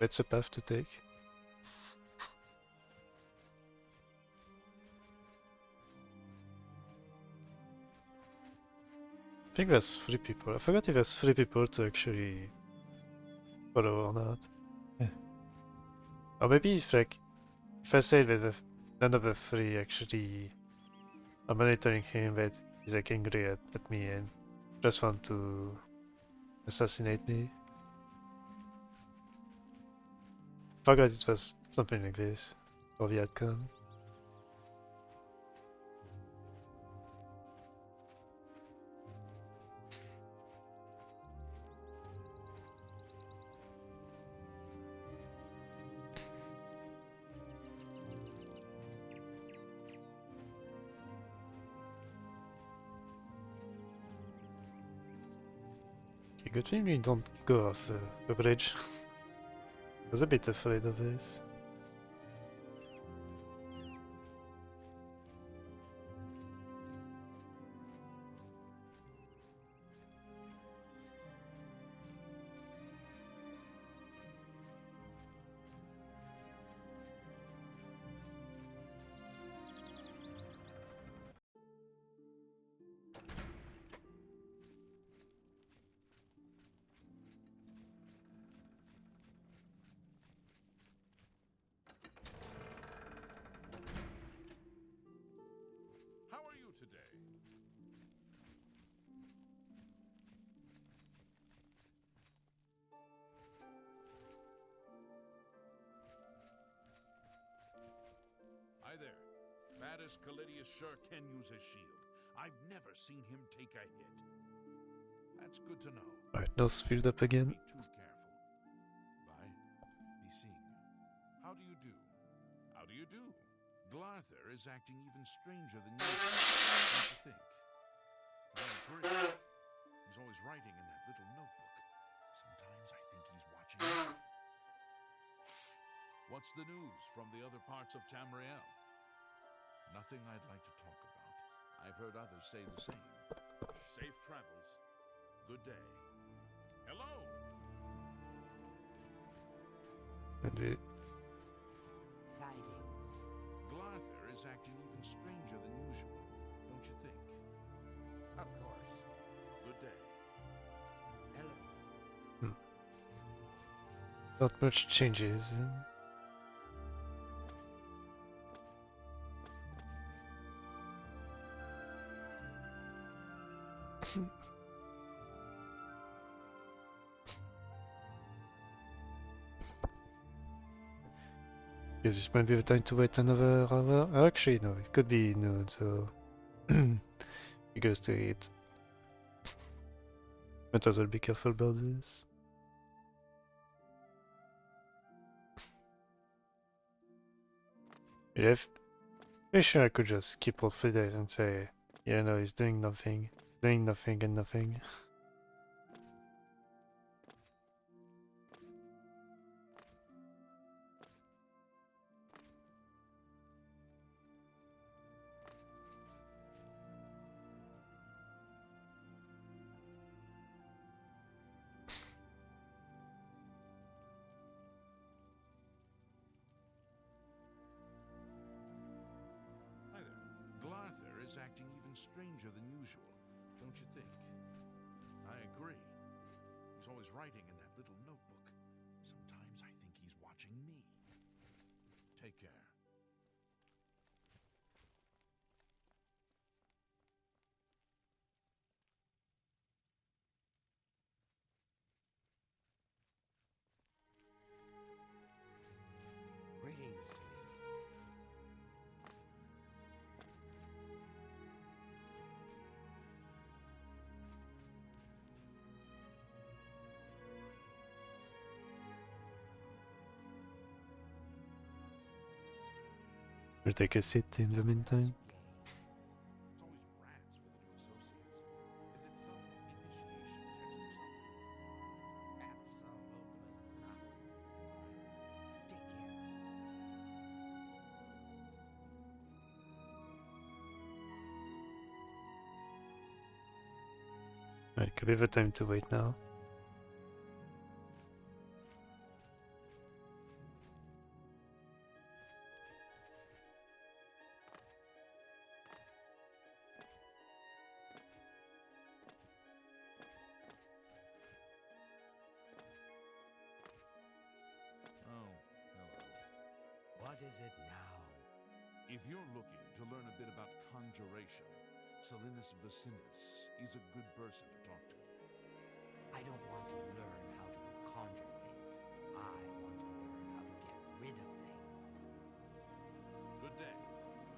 It's a path to take. I think there's 3 people. I forgot if there's 3 people to actually follow or not. Yeah. Or maybe if I say that none of the 3 actually are monitoring him, that he's like angry at me and just want to assassinate me. Forgot it was something like this for the outcome. Okay, good thing we don't go off the bridge. I was a bit afraid of this. How are you today? Hi there. Vadis Callidius sure can use his shield. I've never seen him take a hit. That's good to know. Alright, nose filled up again. Be too careful. Bye. Be seeing you. How do you do? How do you do? Glarthir is acting even stranger than you think. I agree. He's always writing in that little notebook. Sometimes I think he's watching me. What's the news from the other parts of Tamriel? Nothing I'd like to talk about. I've heard others say the same. Safe travels. Good day. Hello! And we Tidings. Glarthir is acting even stranger than usual, don't you think? Of course. Good day. Hello. not much changes. Guess this might be the time to wait another hour. Oh, actually, no, it could be noon, so he goes to eat. Might as well be careful about this. Yeah, pretty sure I could just skip all 3 days and say, yeah, no, he's doing nothing. He's doing nothing and nothing. is acting even stranger than usual, don't you think? I agree. He's always writing in that little notebook. Sometimes I think he's watching me. Take care. Greetings to you. We'll take a seat in the meantime. It's always rats for the new associates. Is it some initiation test or something? Absolutely not. Take care. Right, could be the time to wait now. Oh, hello. What is it now? If you're looking to learn a bit about conjuration, Salinus Vacinus is a good person to talk to. I don't want to learn how to conjure things. I want to learn how to get rid of things. Good day.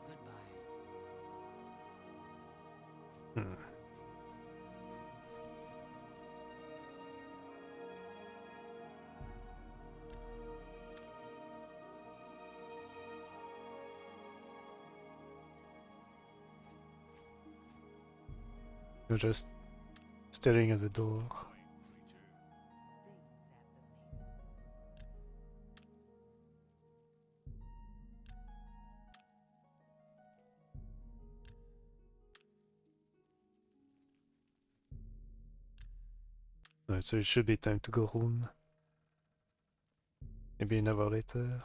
Goodbye. Hmm. You're just staring at the door. Things at the main. Right, so it should be time to go home. Maybe an hour later.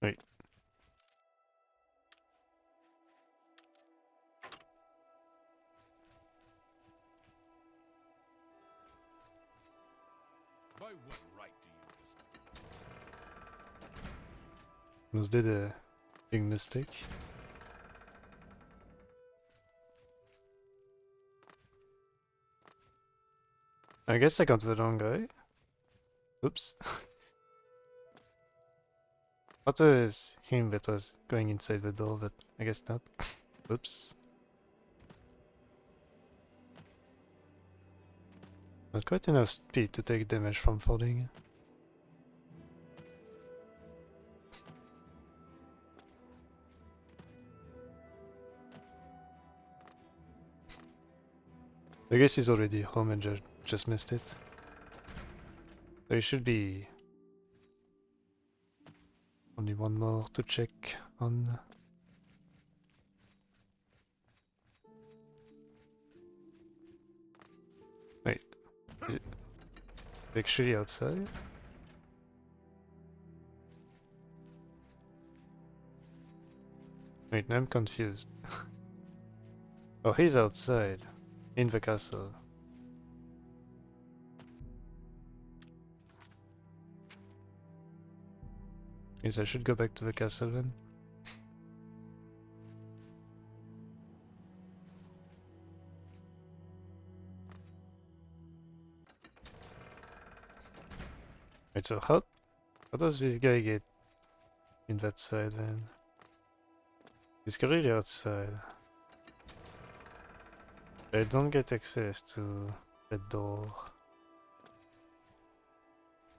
Wait. By what right do you Almost did a big mistake. I guess I got the wrong guy. Oops. I thought it was him that was going inside the door, but I guess not. Oops. Not quite enough speed to take damage from falling. I guess he's already home and just missed it. So he should be only one more to check on. Wait, is it actually outside? Wait, now I'm confused. Oh, he's outside, in the castle. Yes, I should go back to the castle then. Wait, so how does this guy get in that side then? He's clearly outside. I don't get access to the door.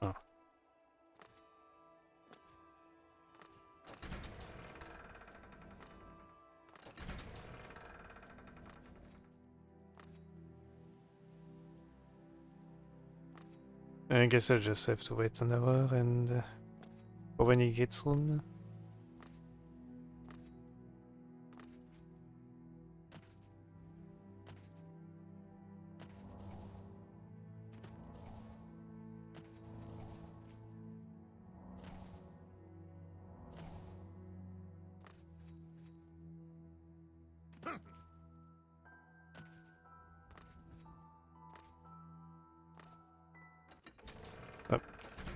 Oh. I guess I'll just have to wait an hour and for when he gets home.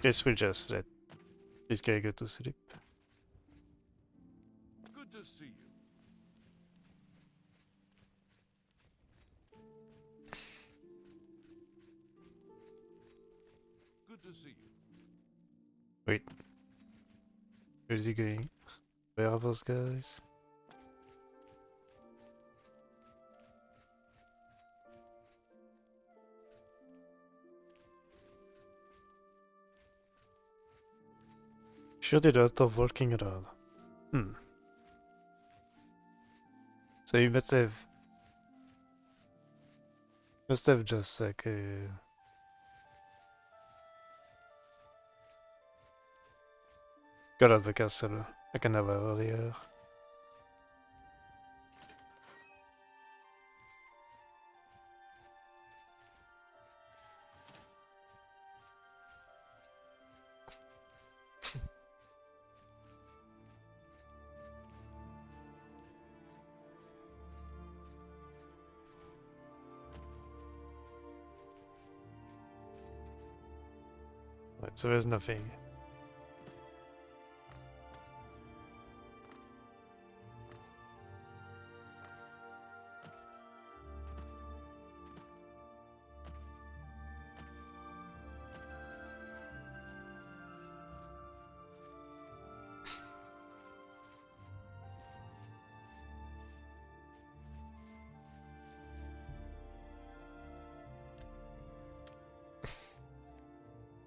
Guess we'll just let this guy go to sleep. Good to see you. Good to see you. Wait. Where's he going? Where are those guys? Sure did a lot of walking around. So you must have just like got out of the castle like an hour earlier. Right, so there's nothing.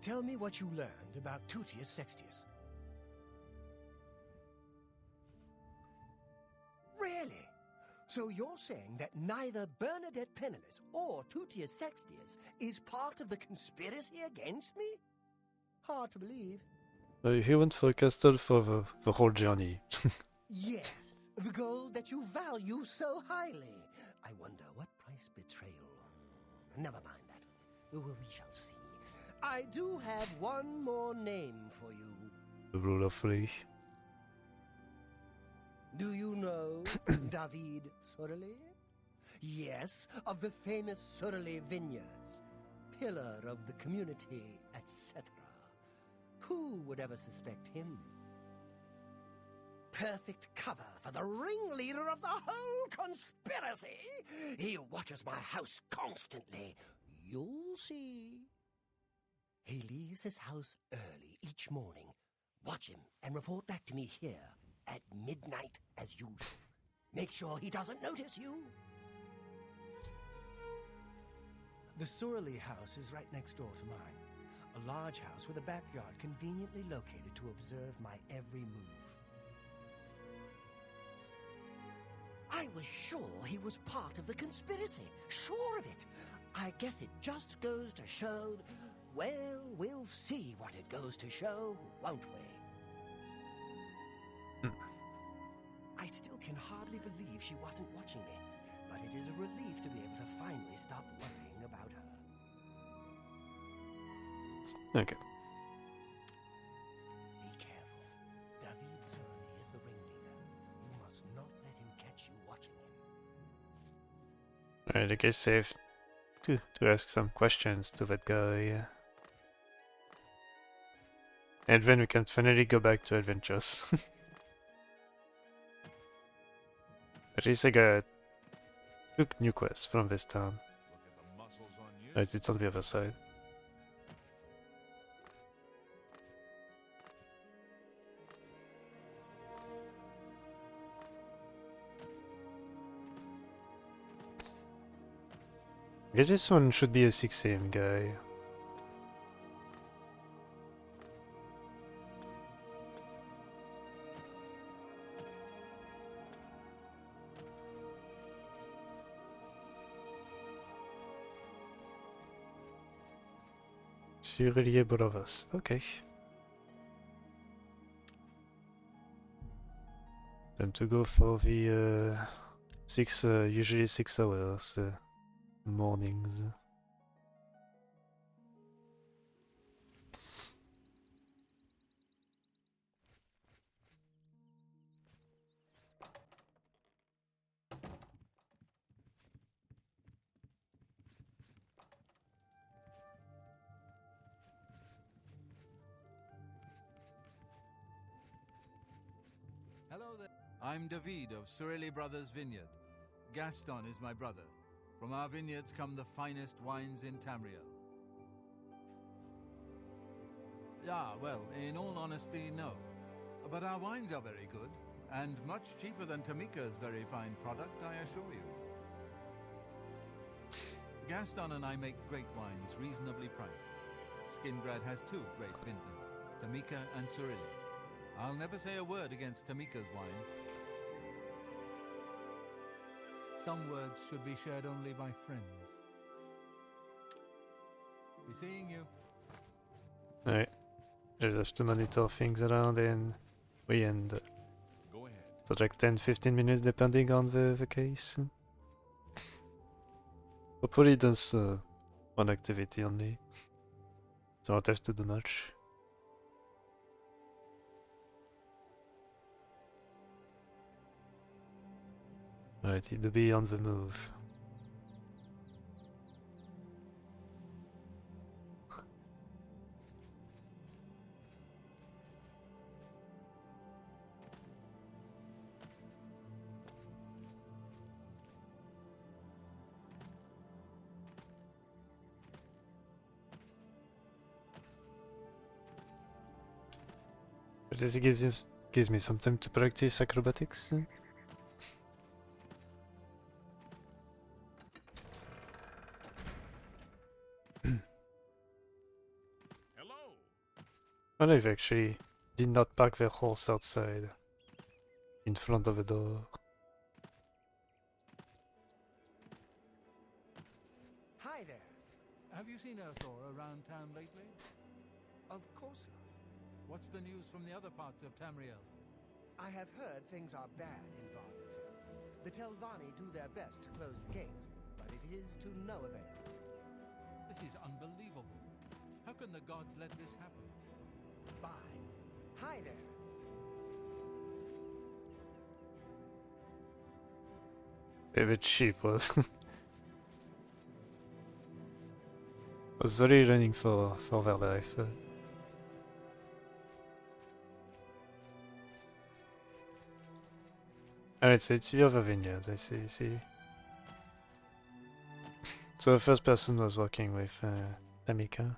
Tell me what you learned about Tutius Sextius. Really? So you're saying that neither Bernadette Penniless or Tutius Sextius is part of the conspiracy against me? Hard to believe. He went for a castle for the whole journey. Yes, the gold that you value so highly. I wonder what price betrayal... Never mind that. We shall see. I do have one more name for you. The ruler free. Do you know David Sorelli? Yes, of the famous Sorelli vineyards. Pillar of the community, etc. Who would ever suspect him? Perfect cover for the ringleader of the whole conspiracy. He watches my house constantly. You'll see. He leaves his house early each morning. Watch him and report back to me here at midnight as usual. Make sure he doesn't notice you. The Sorelli house is right next door to mine. A large house with a backyard conveniently located to observe my every move. I was sure he was part of the conspiracy. Sure of it. I guess it just goes to show... Well, we'll see what it goes to show, won't we? I still can hardly believe she wasn't watching me, but it is a relief to be able to finally stop worrying about her. Okay. Be careful. David Sorelli is the ringleader. You must not let him catch you watching him. Alright, I guess safe to ask some questions to that guy. And then we can finally go back to adventures. At least I got 2 new quests from this town. Look at the muscles on you. Right, it's on the other side. I guess this one should be a 6 AM guy. Reliable of us. Okay. Time to go for the usually 6 hours mornings. Hello there. I'm David of Surili Brothers Vineyard. Gaston is my brother. From our vineyards come the finest wines in Tamriel. Yeah, well, in all honesty, no. But our wines are very good, and much cheaper than Tamika's very fine product, I assure you. Gaston and I make great wines, reasonably priced. Skingrad has two great vintners, Tamika and Surili. I'll never say a word against Tamika's wines. Some words should be shared only by friends. Be seeing you. Alright. Just have to monitor things around and we end. Go ahead. So like 10-15 minutes depending on the case. Hopefully does one activity only. So I don't have to do much. Alright, to be on the move. But this gives me some time to practice acrobatics. Hello. Well, I've actually did not park their horse outside, in front of the door. Hi there. Have you seen Urthor around town lately? Of course not. What's the news from the other parts of Tamriel? I have heard things are bad in Vardenfell. The Telvanni do their best to close the gates, but it is to no avail. This is unbelievable. How can the gods let this happen? Bye. Hi there. A bit cheap was. Was really running for their life. Alright, so it's the other vineyards, I see. So the first person was working with Tamika.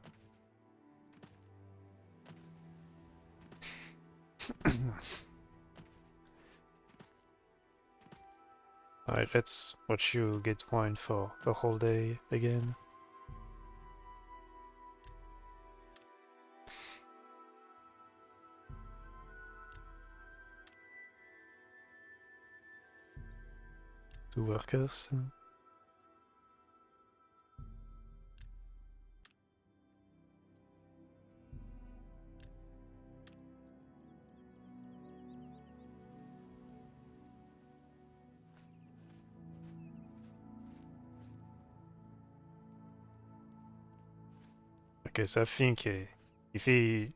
Alright, let's watch you get wine for a whole day again. Two workers. Okay, so I think if he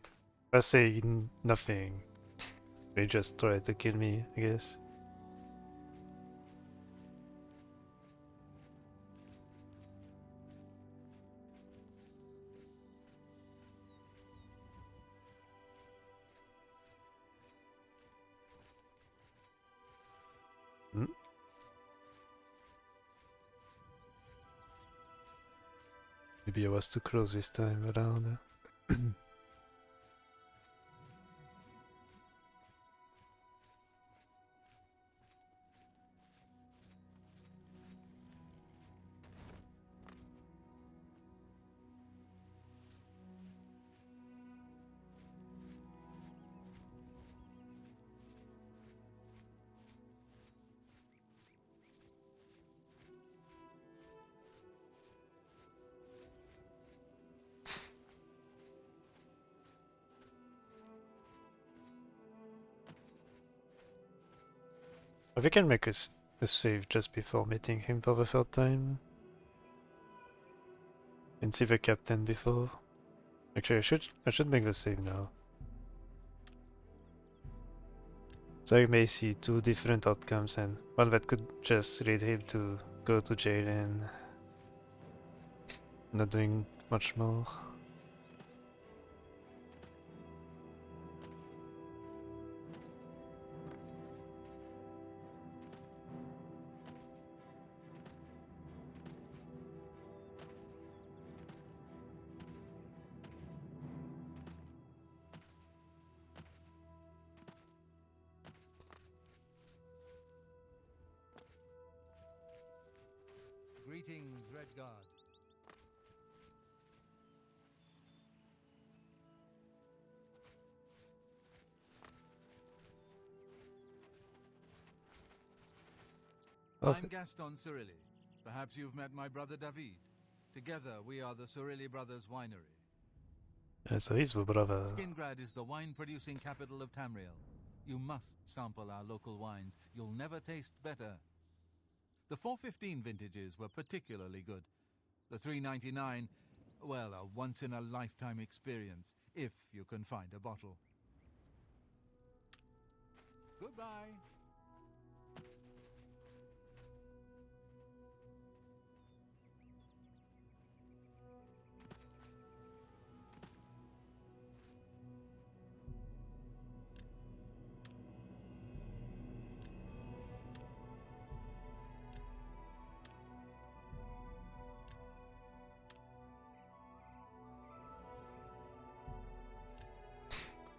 let's say nothing, they just try to kill me, I guess. Hmm? Maybe I was too close this time around. If we can make a save just before meeting him for the third time. And see the captain before. Actually, I should make the save now. So I may see two different outcomes, and one that could just lead him to go to jail and not doing much more. Greetings, Redguard. I'm Gaston Cirilli. Perhaps you've met my brother David. Together, we are the Cirilli Brothers Winery. So he's the brother. Skingrad is the wine-producing capital of Tamriel. You must sample our local wines. You'll never taste better. The 415 vintages were particularly good. The 399, well, a once-in-a-lifetime experience, if you can find a bottle. Goodbye.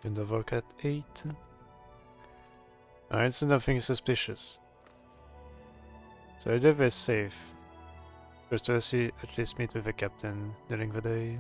In the work at 8. Alright, so nothing suspicious. So I do this safe. First to see at least meet with the captain during the day.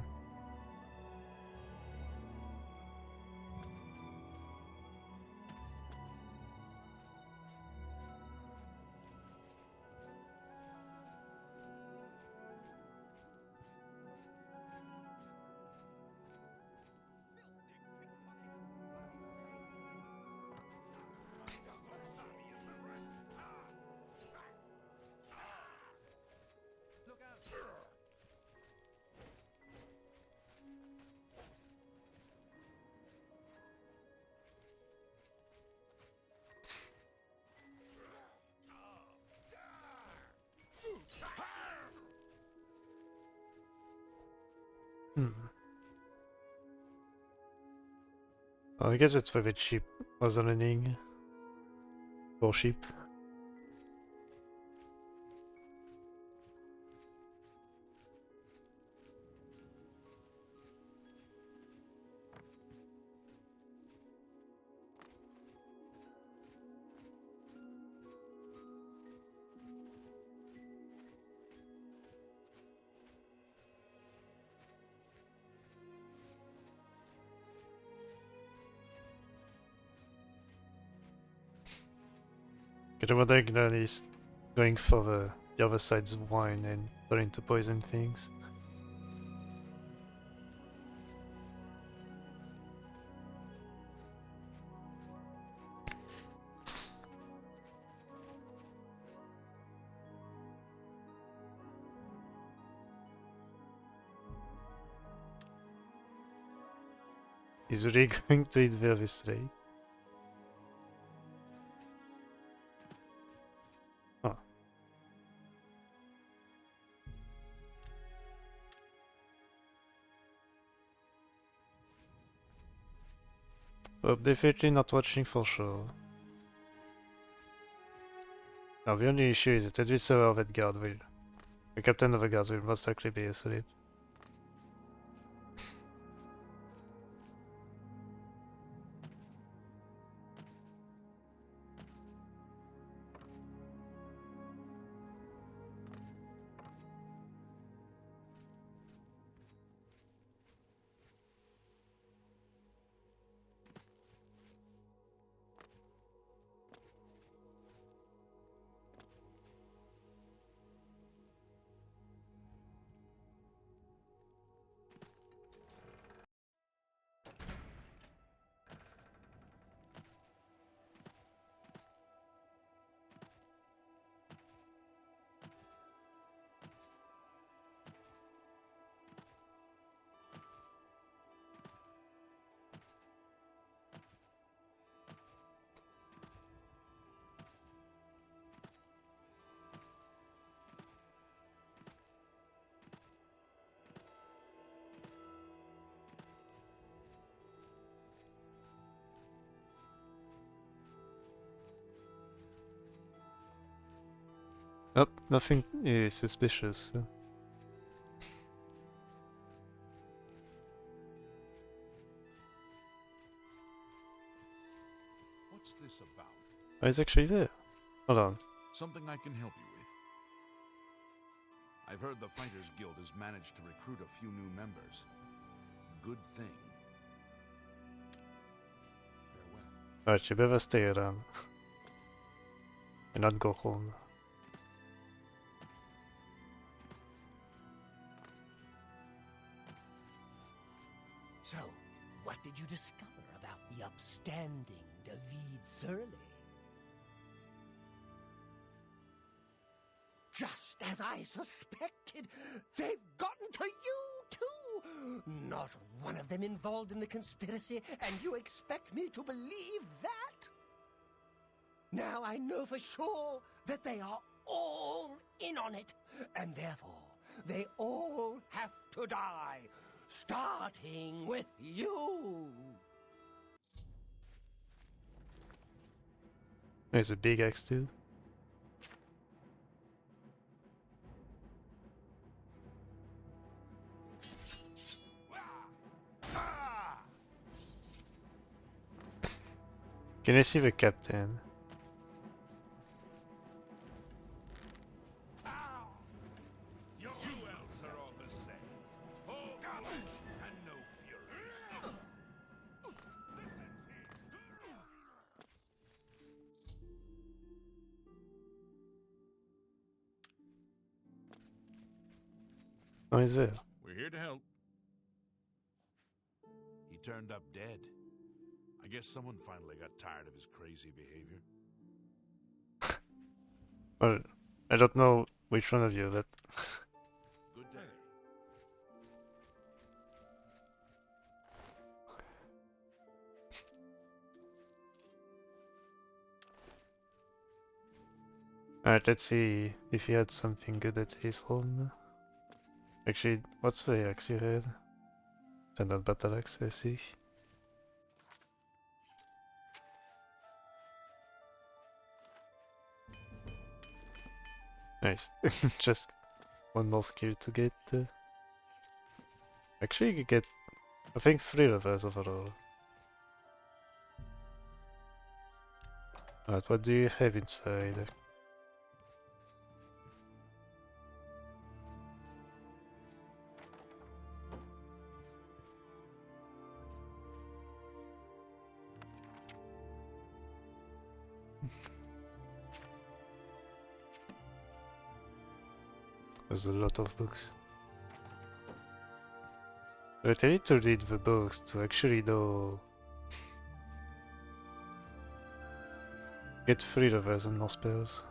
Well, I guess it's where the sheep was running. Or sheep. Okay, what they're gonna is going for the other side's wine and trying to poison things. He's really going to eat very straight. Huh. Well, definitely not watching for sure. Now the only issue is that the advisor of that guard will... The captain of the guards will most likely be asleep. Oh, nothing is suspicious. What's this about? Oh, he's actually there. Hold on. Something I can help you I've heard the Fighters Guild has managed to recruit a few new members. Good thing. Farewell. Alright, you better stay around. And not go home. So, what did you discover about the upstanding David Surly? Just as I suspected, they've gotten to you too! Not one of them involved in the conspiracy, and you expect me to believe that? Now I know for sure that they are all in on it, and therefore they all have to die, starting with you! There's a big axe too. Can I see the captain? You elves are all the same. Oh, and no fury. This ends here. Oh, he's there. We're here to help. He turned up dead. I guess someone finally got tired of his crazy behavior. Well, I don't know which one of you, but Good day. alright, let's see if he had something good at his home. Actually, what's the axe you had? Standard battle axe, I see. Nice. Just one more skill to get. Actually, you could get, I think, 3 of us overall. Alright, what do you have inside? There's a lot of books. But I need to read the books to actually know. Get rid of us and more spells.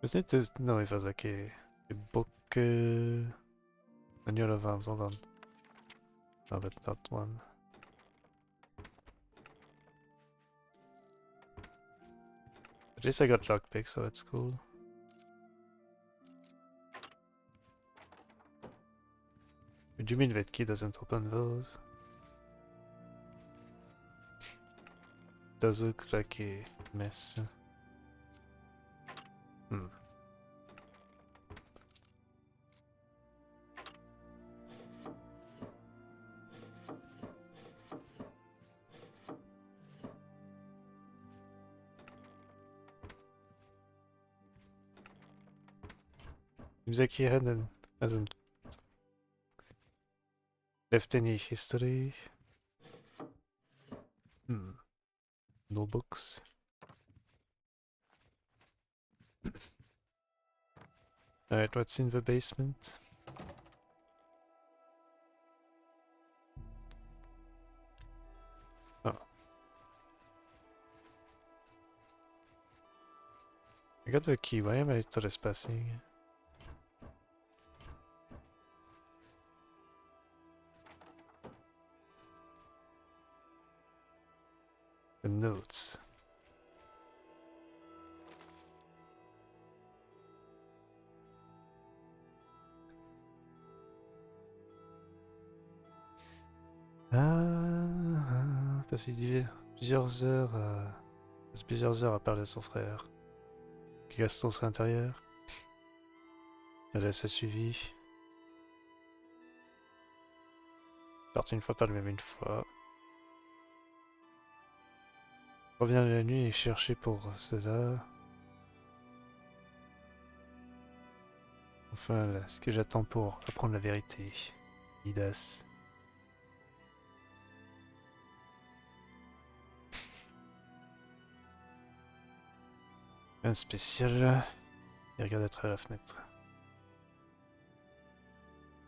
Just need to know if there's like a book manual of arms. Hold on. No, that's not one. At least I got lockpick, so that's cool. What do you mean that key doesn't open those? Does look like a mess. Hmm. Seems like he hasn't left any history. No books. Alright, what's in the basement? Oh. I got the key, why am I trespassing? The notes. Parce qu'il dit plusieurs heures à parler à son frère. Gaston serait à l'intérieur. Elle a suivi. Parti une fois, pas le même une fois. Reviens la nuit et chercher pour cela. Enfin, là, ce que j'attends pour apprendre la vérité. Midas. Un spécial. Il regarde à travers la fenêtre.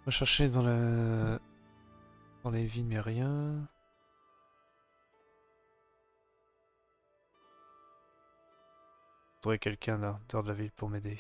On va chercher dans les vignes, mais rien. Trouver quelqu'un là, dehors de la ville pour m'aider.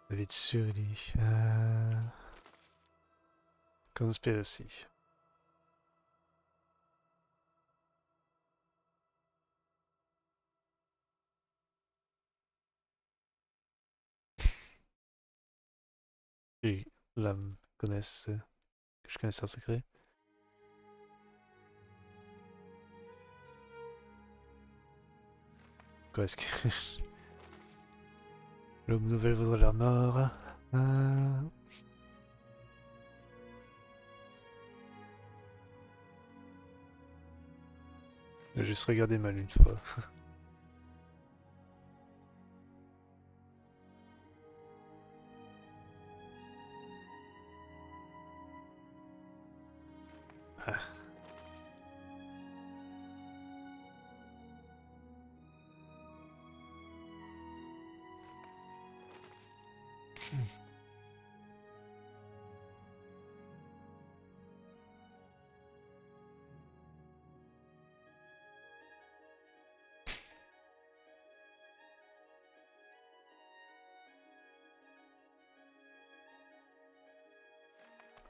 David Surly. Conspiracy. Et là, connaissent, que je connaisse en secret. Quoi est-ce que... L'aube nouvelle vaudra la mort. J'ai juste regardé mal une fois. Ah.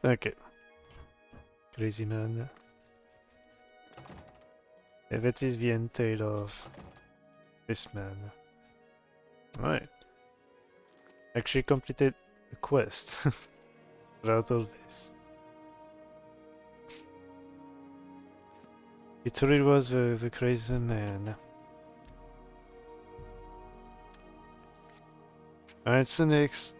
Ok. Crazy man. If it is the entail of this man. Right. Actually completed a quest. Without all this. It really was the crazy man. Alright, so next...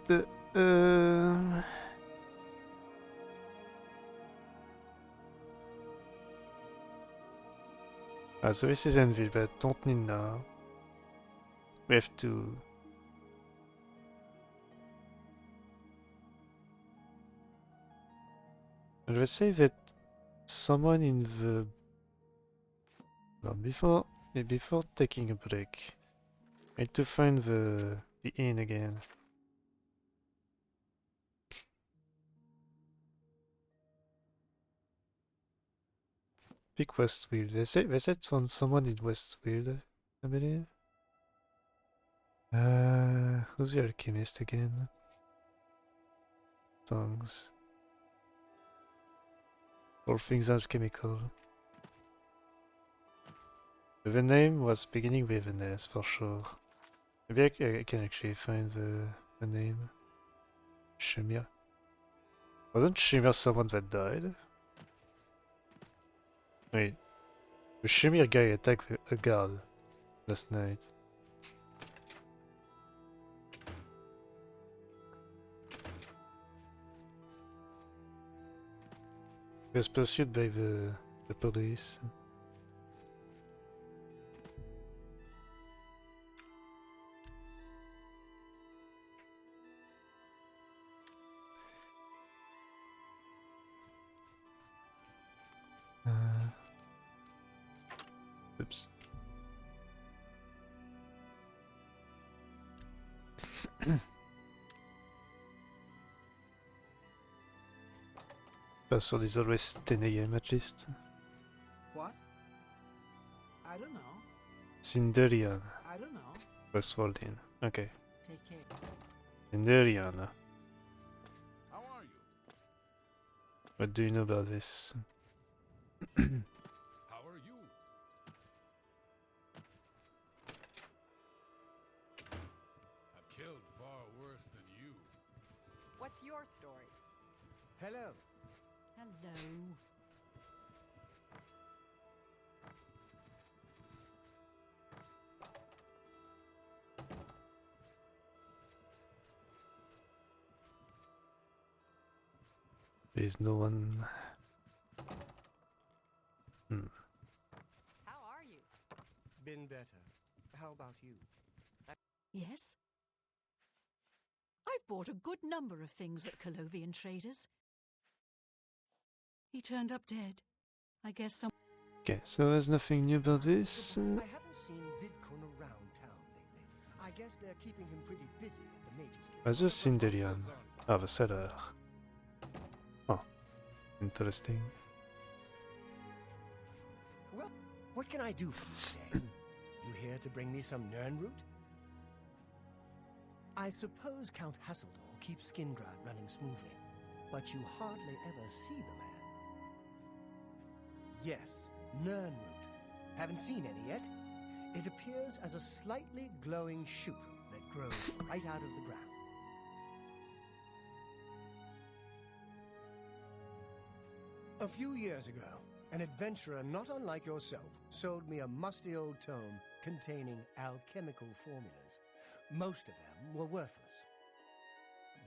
so this is Envy, but don't need now. We have to... I will say that someone in the... Well, before taking a break, I need to find the inn again. Pick Westfield. They said someone in Westfield, I believe. Who's the alchemist again? Songs. All things alchemical. The name was beginning with an S for sure. Maybe I can actually find the name. Shemir. Wasn't Shemir someone that died? Wait. The Shemir guy attacked a guard last night. He was pursued by the police. Oops. Password is always 10 AM at least. What? I don't know. Sinderian. I don't know. Password in. Okay. Take care. Sinderian. How are you? What do you know about this? How are you? your story. Hello. Hello. There's no one. How are you? Been better. How about you? Yes? I've bought a good number of things at Colovian Traders. He turned up dead. I guess some... Okay, so there's nothing new about this. I haven't seen Vidkun around town lately. I guess they're keeping him pretty busy at the Mages Guild. I've just seen Delian. Ah, the seller. Oh, interesting. Well, what can I do for you today? You here to bring me some Nirnroot? I suppose Count Hasseldor keeps Skingrad running smoothly, but you hardly ever see the man. Yes, Nirnroot. Haven't seen any yet? It appears as a slightly glowing shoot that grows right out of the ground. A few years ago, an adventurer not unlike yourself sold me a musty old tome containing alchemical formulas. Most of them were worthless.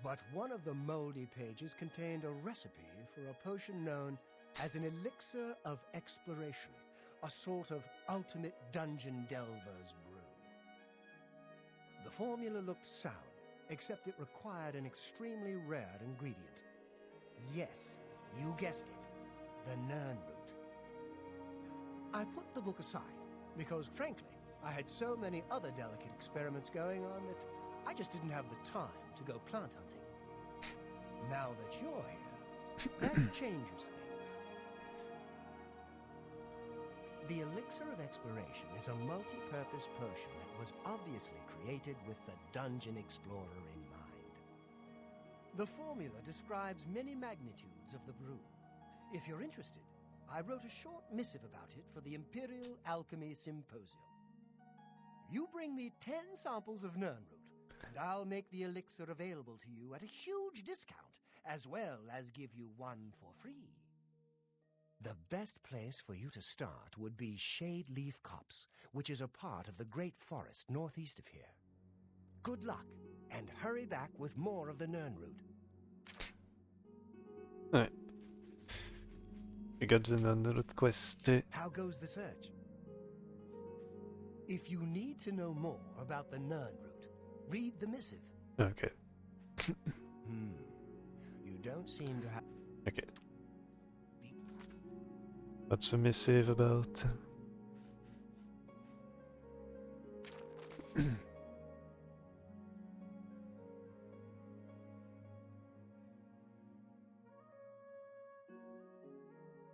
But one of the moldy pages contained a recipe for a potion known as an elixir of exploration, a sort of ultimate dungeon delver's brew. The formula looked sound, except it required an extremely rare ingredient. Yes, you guessed it, the Nirnroot. I put the book aside because, frankly, I had so many other delicate experiments going on that I just didn't have the time to go plant hunting. Now that you're here, that changes things. The Elixir of Exploration is a multi-purpose potion that was obviously created with the Dungeon Explorer in mind. The formula describes many magnitudes of the brew. If you're interested, I wrote a short missive about it for the Imperial Alchemy Symposium. You bring me 10 samples of Nirnroot, and I'll make the elixir available to you at a huge discount, as well as give you one for free. The best place for you to start would be Shade Leaf Copse, which is a part of the Great Forest northeast of here. Good luck, and hurry back with more of the Nirnroot. Alright. We got another quest. How goes the search? If you need to know more about the Nirnroot, read the missive. Okay. You don't seem to have... Okay. What's the missive about?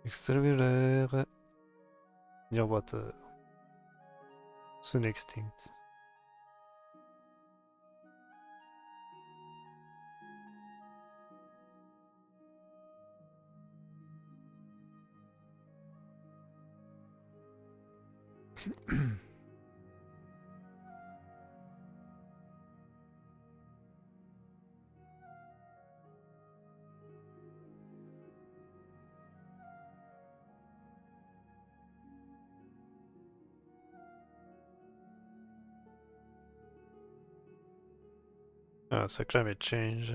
Extremely rare. Near water. Soon extinct. Ah, so climate change.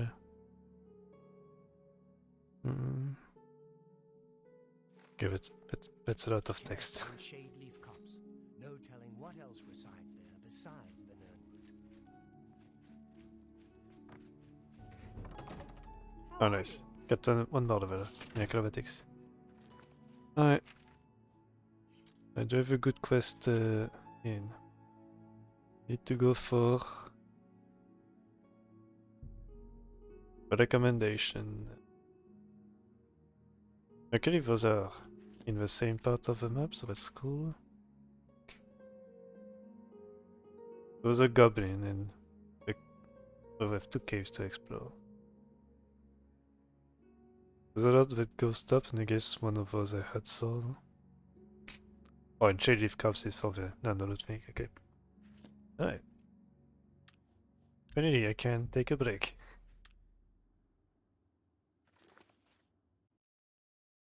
Give it, that's a lot of text. Shade Leaf Copse. No telling what else resides there besides the Nirnroot. Oh, nice. Got one more level in acrobatics. Alright. I do have a good quest in. Need to go for a recommendation. Luckily those are in the same part of the map, so that's cool. There's a goblin and we have 2 caves to explore. There's a lot that ghost up, and I guess one of those I had sold. Oh, and Shade Leaf Copse is for the Nirnroot thing, okay. Alright. Finally, I can take a break.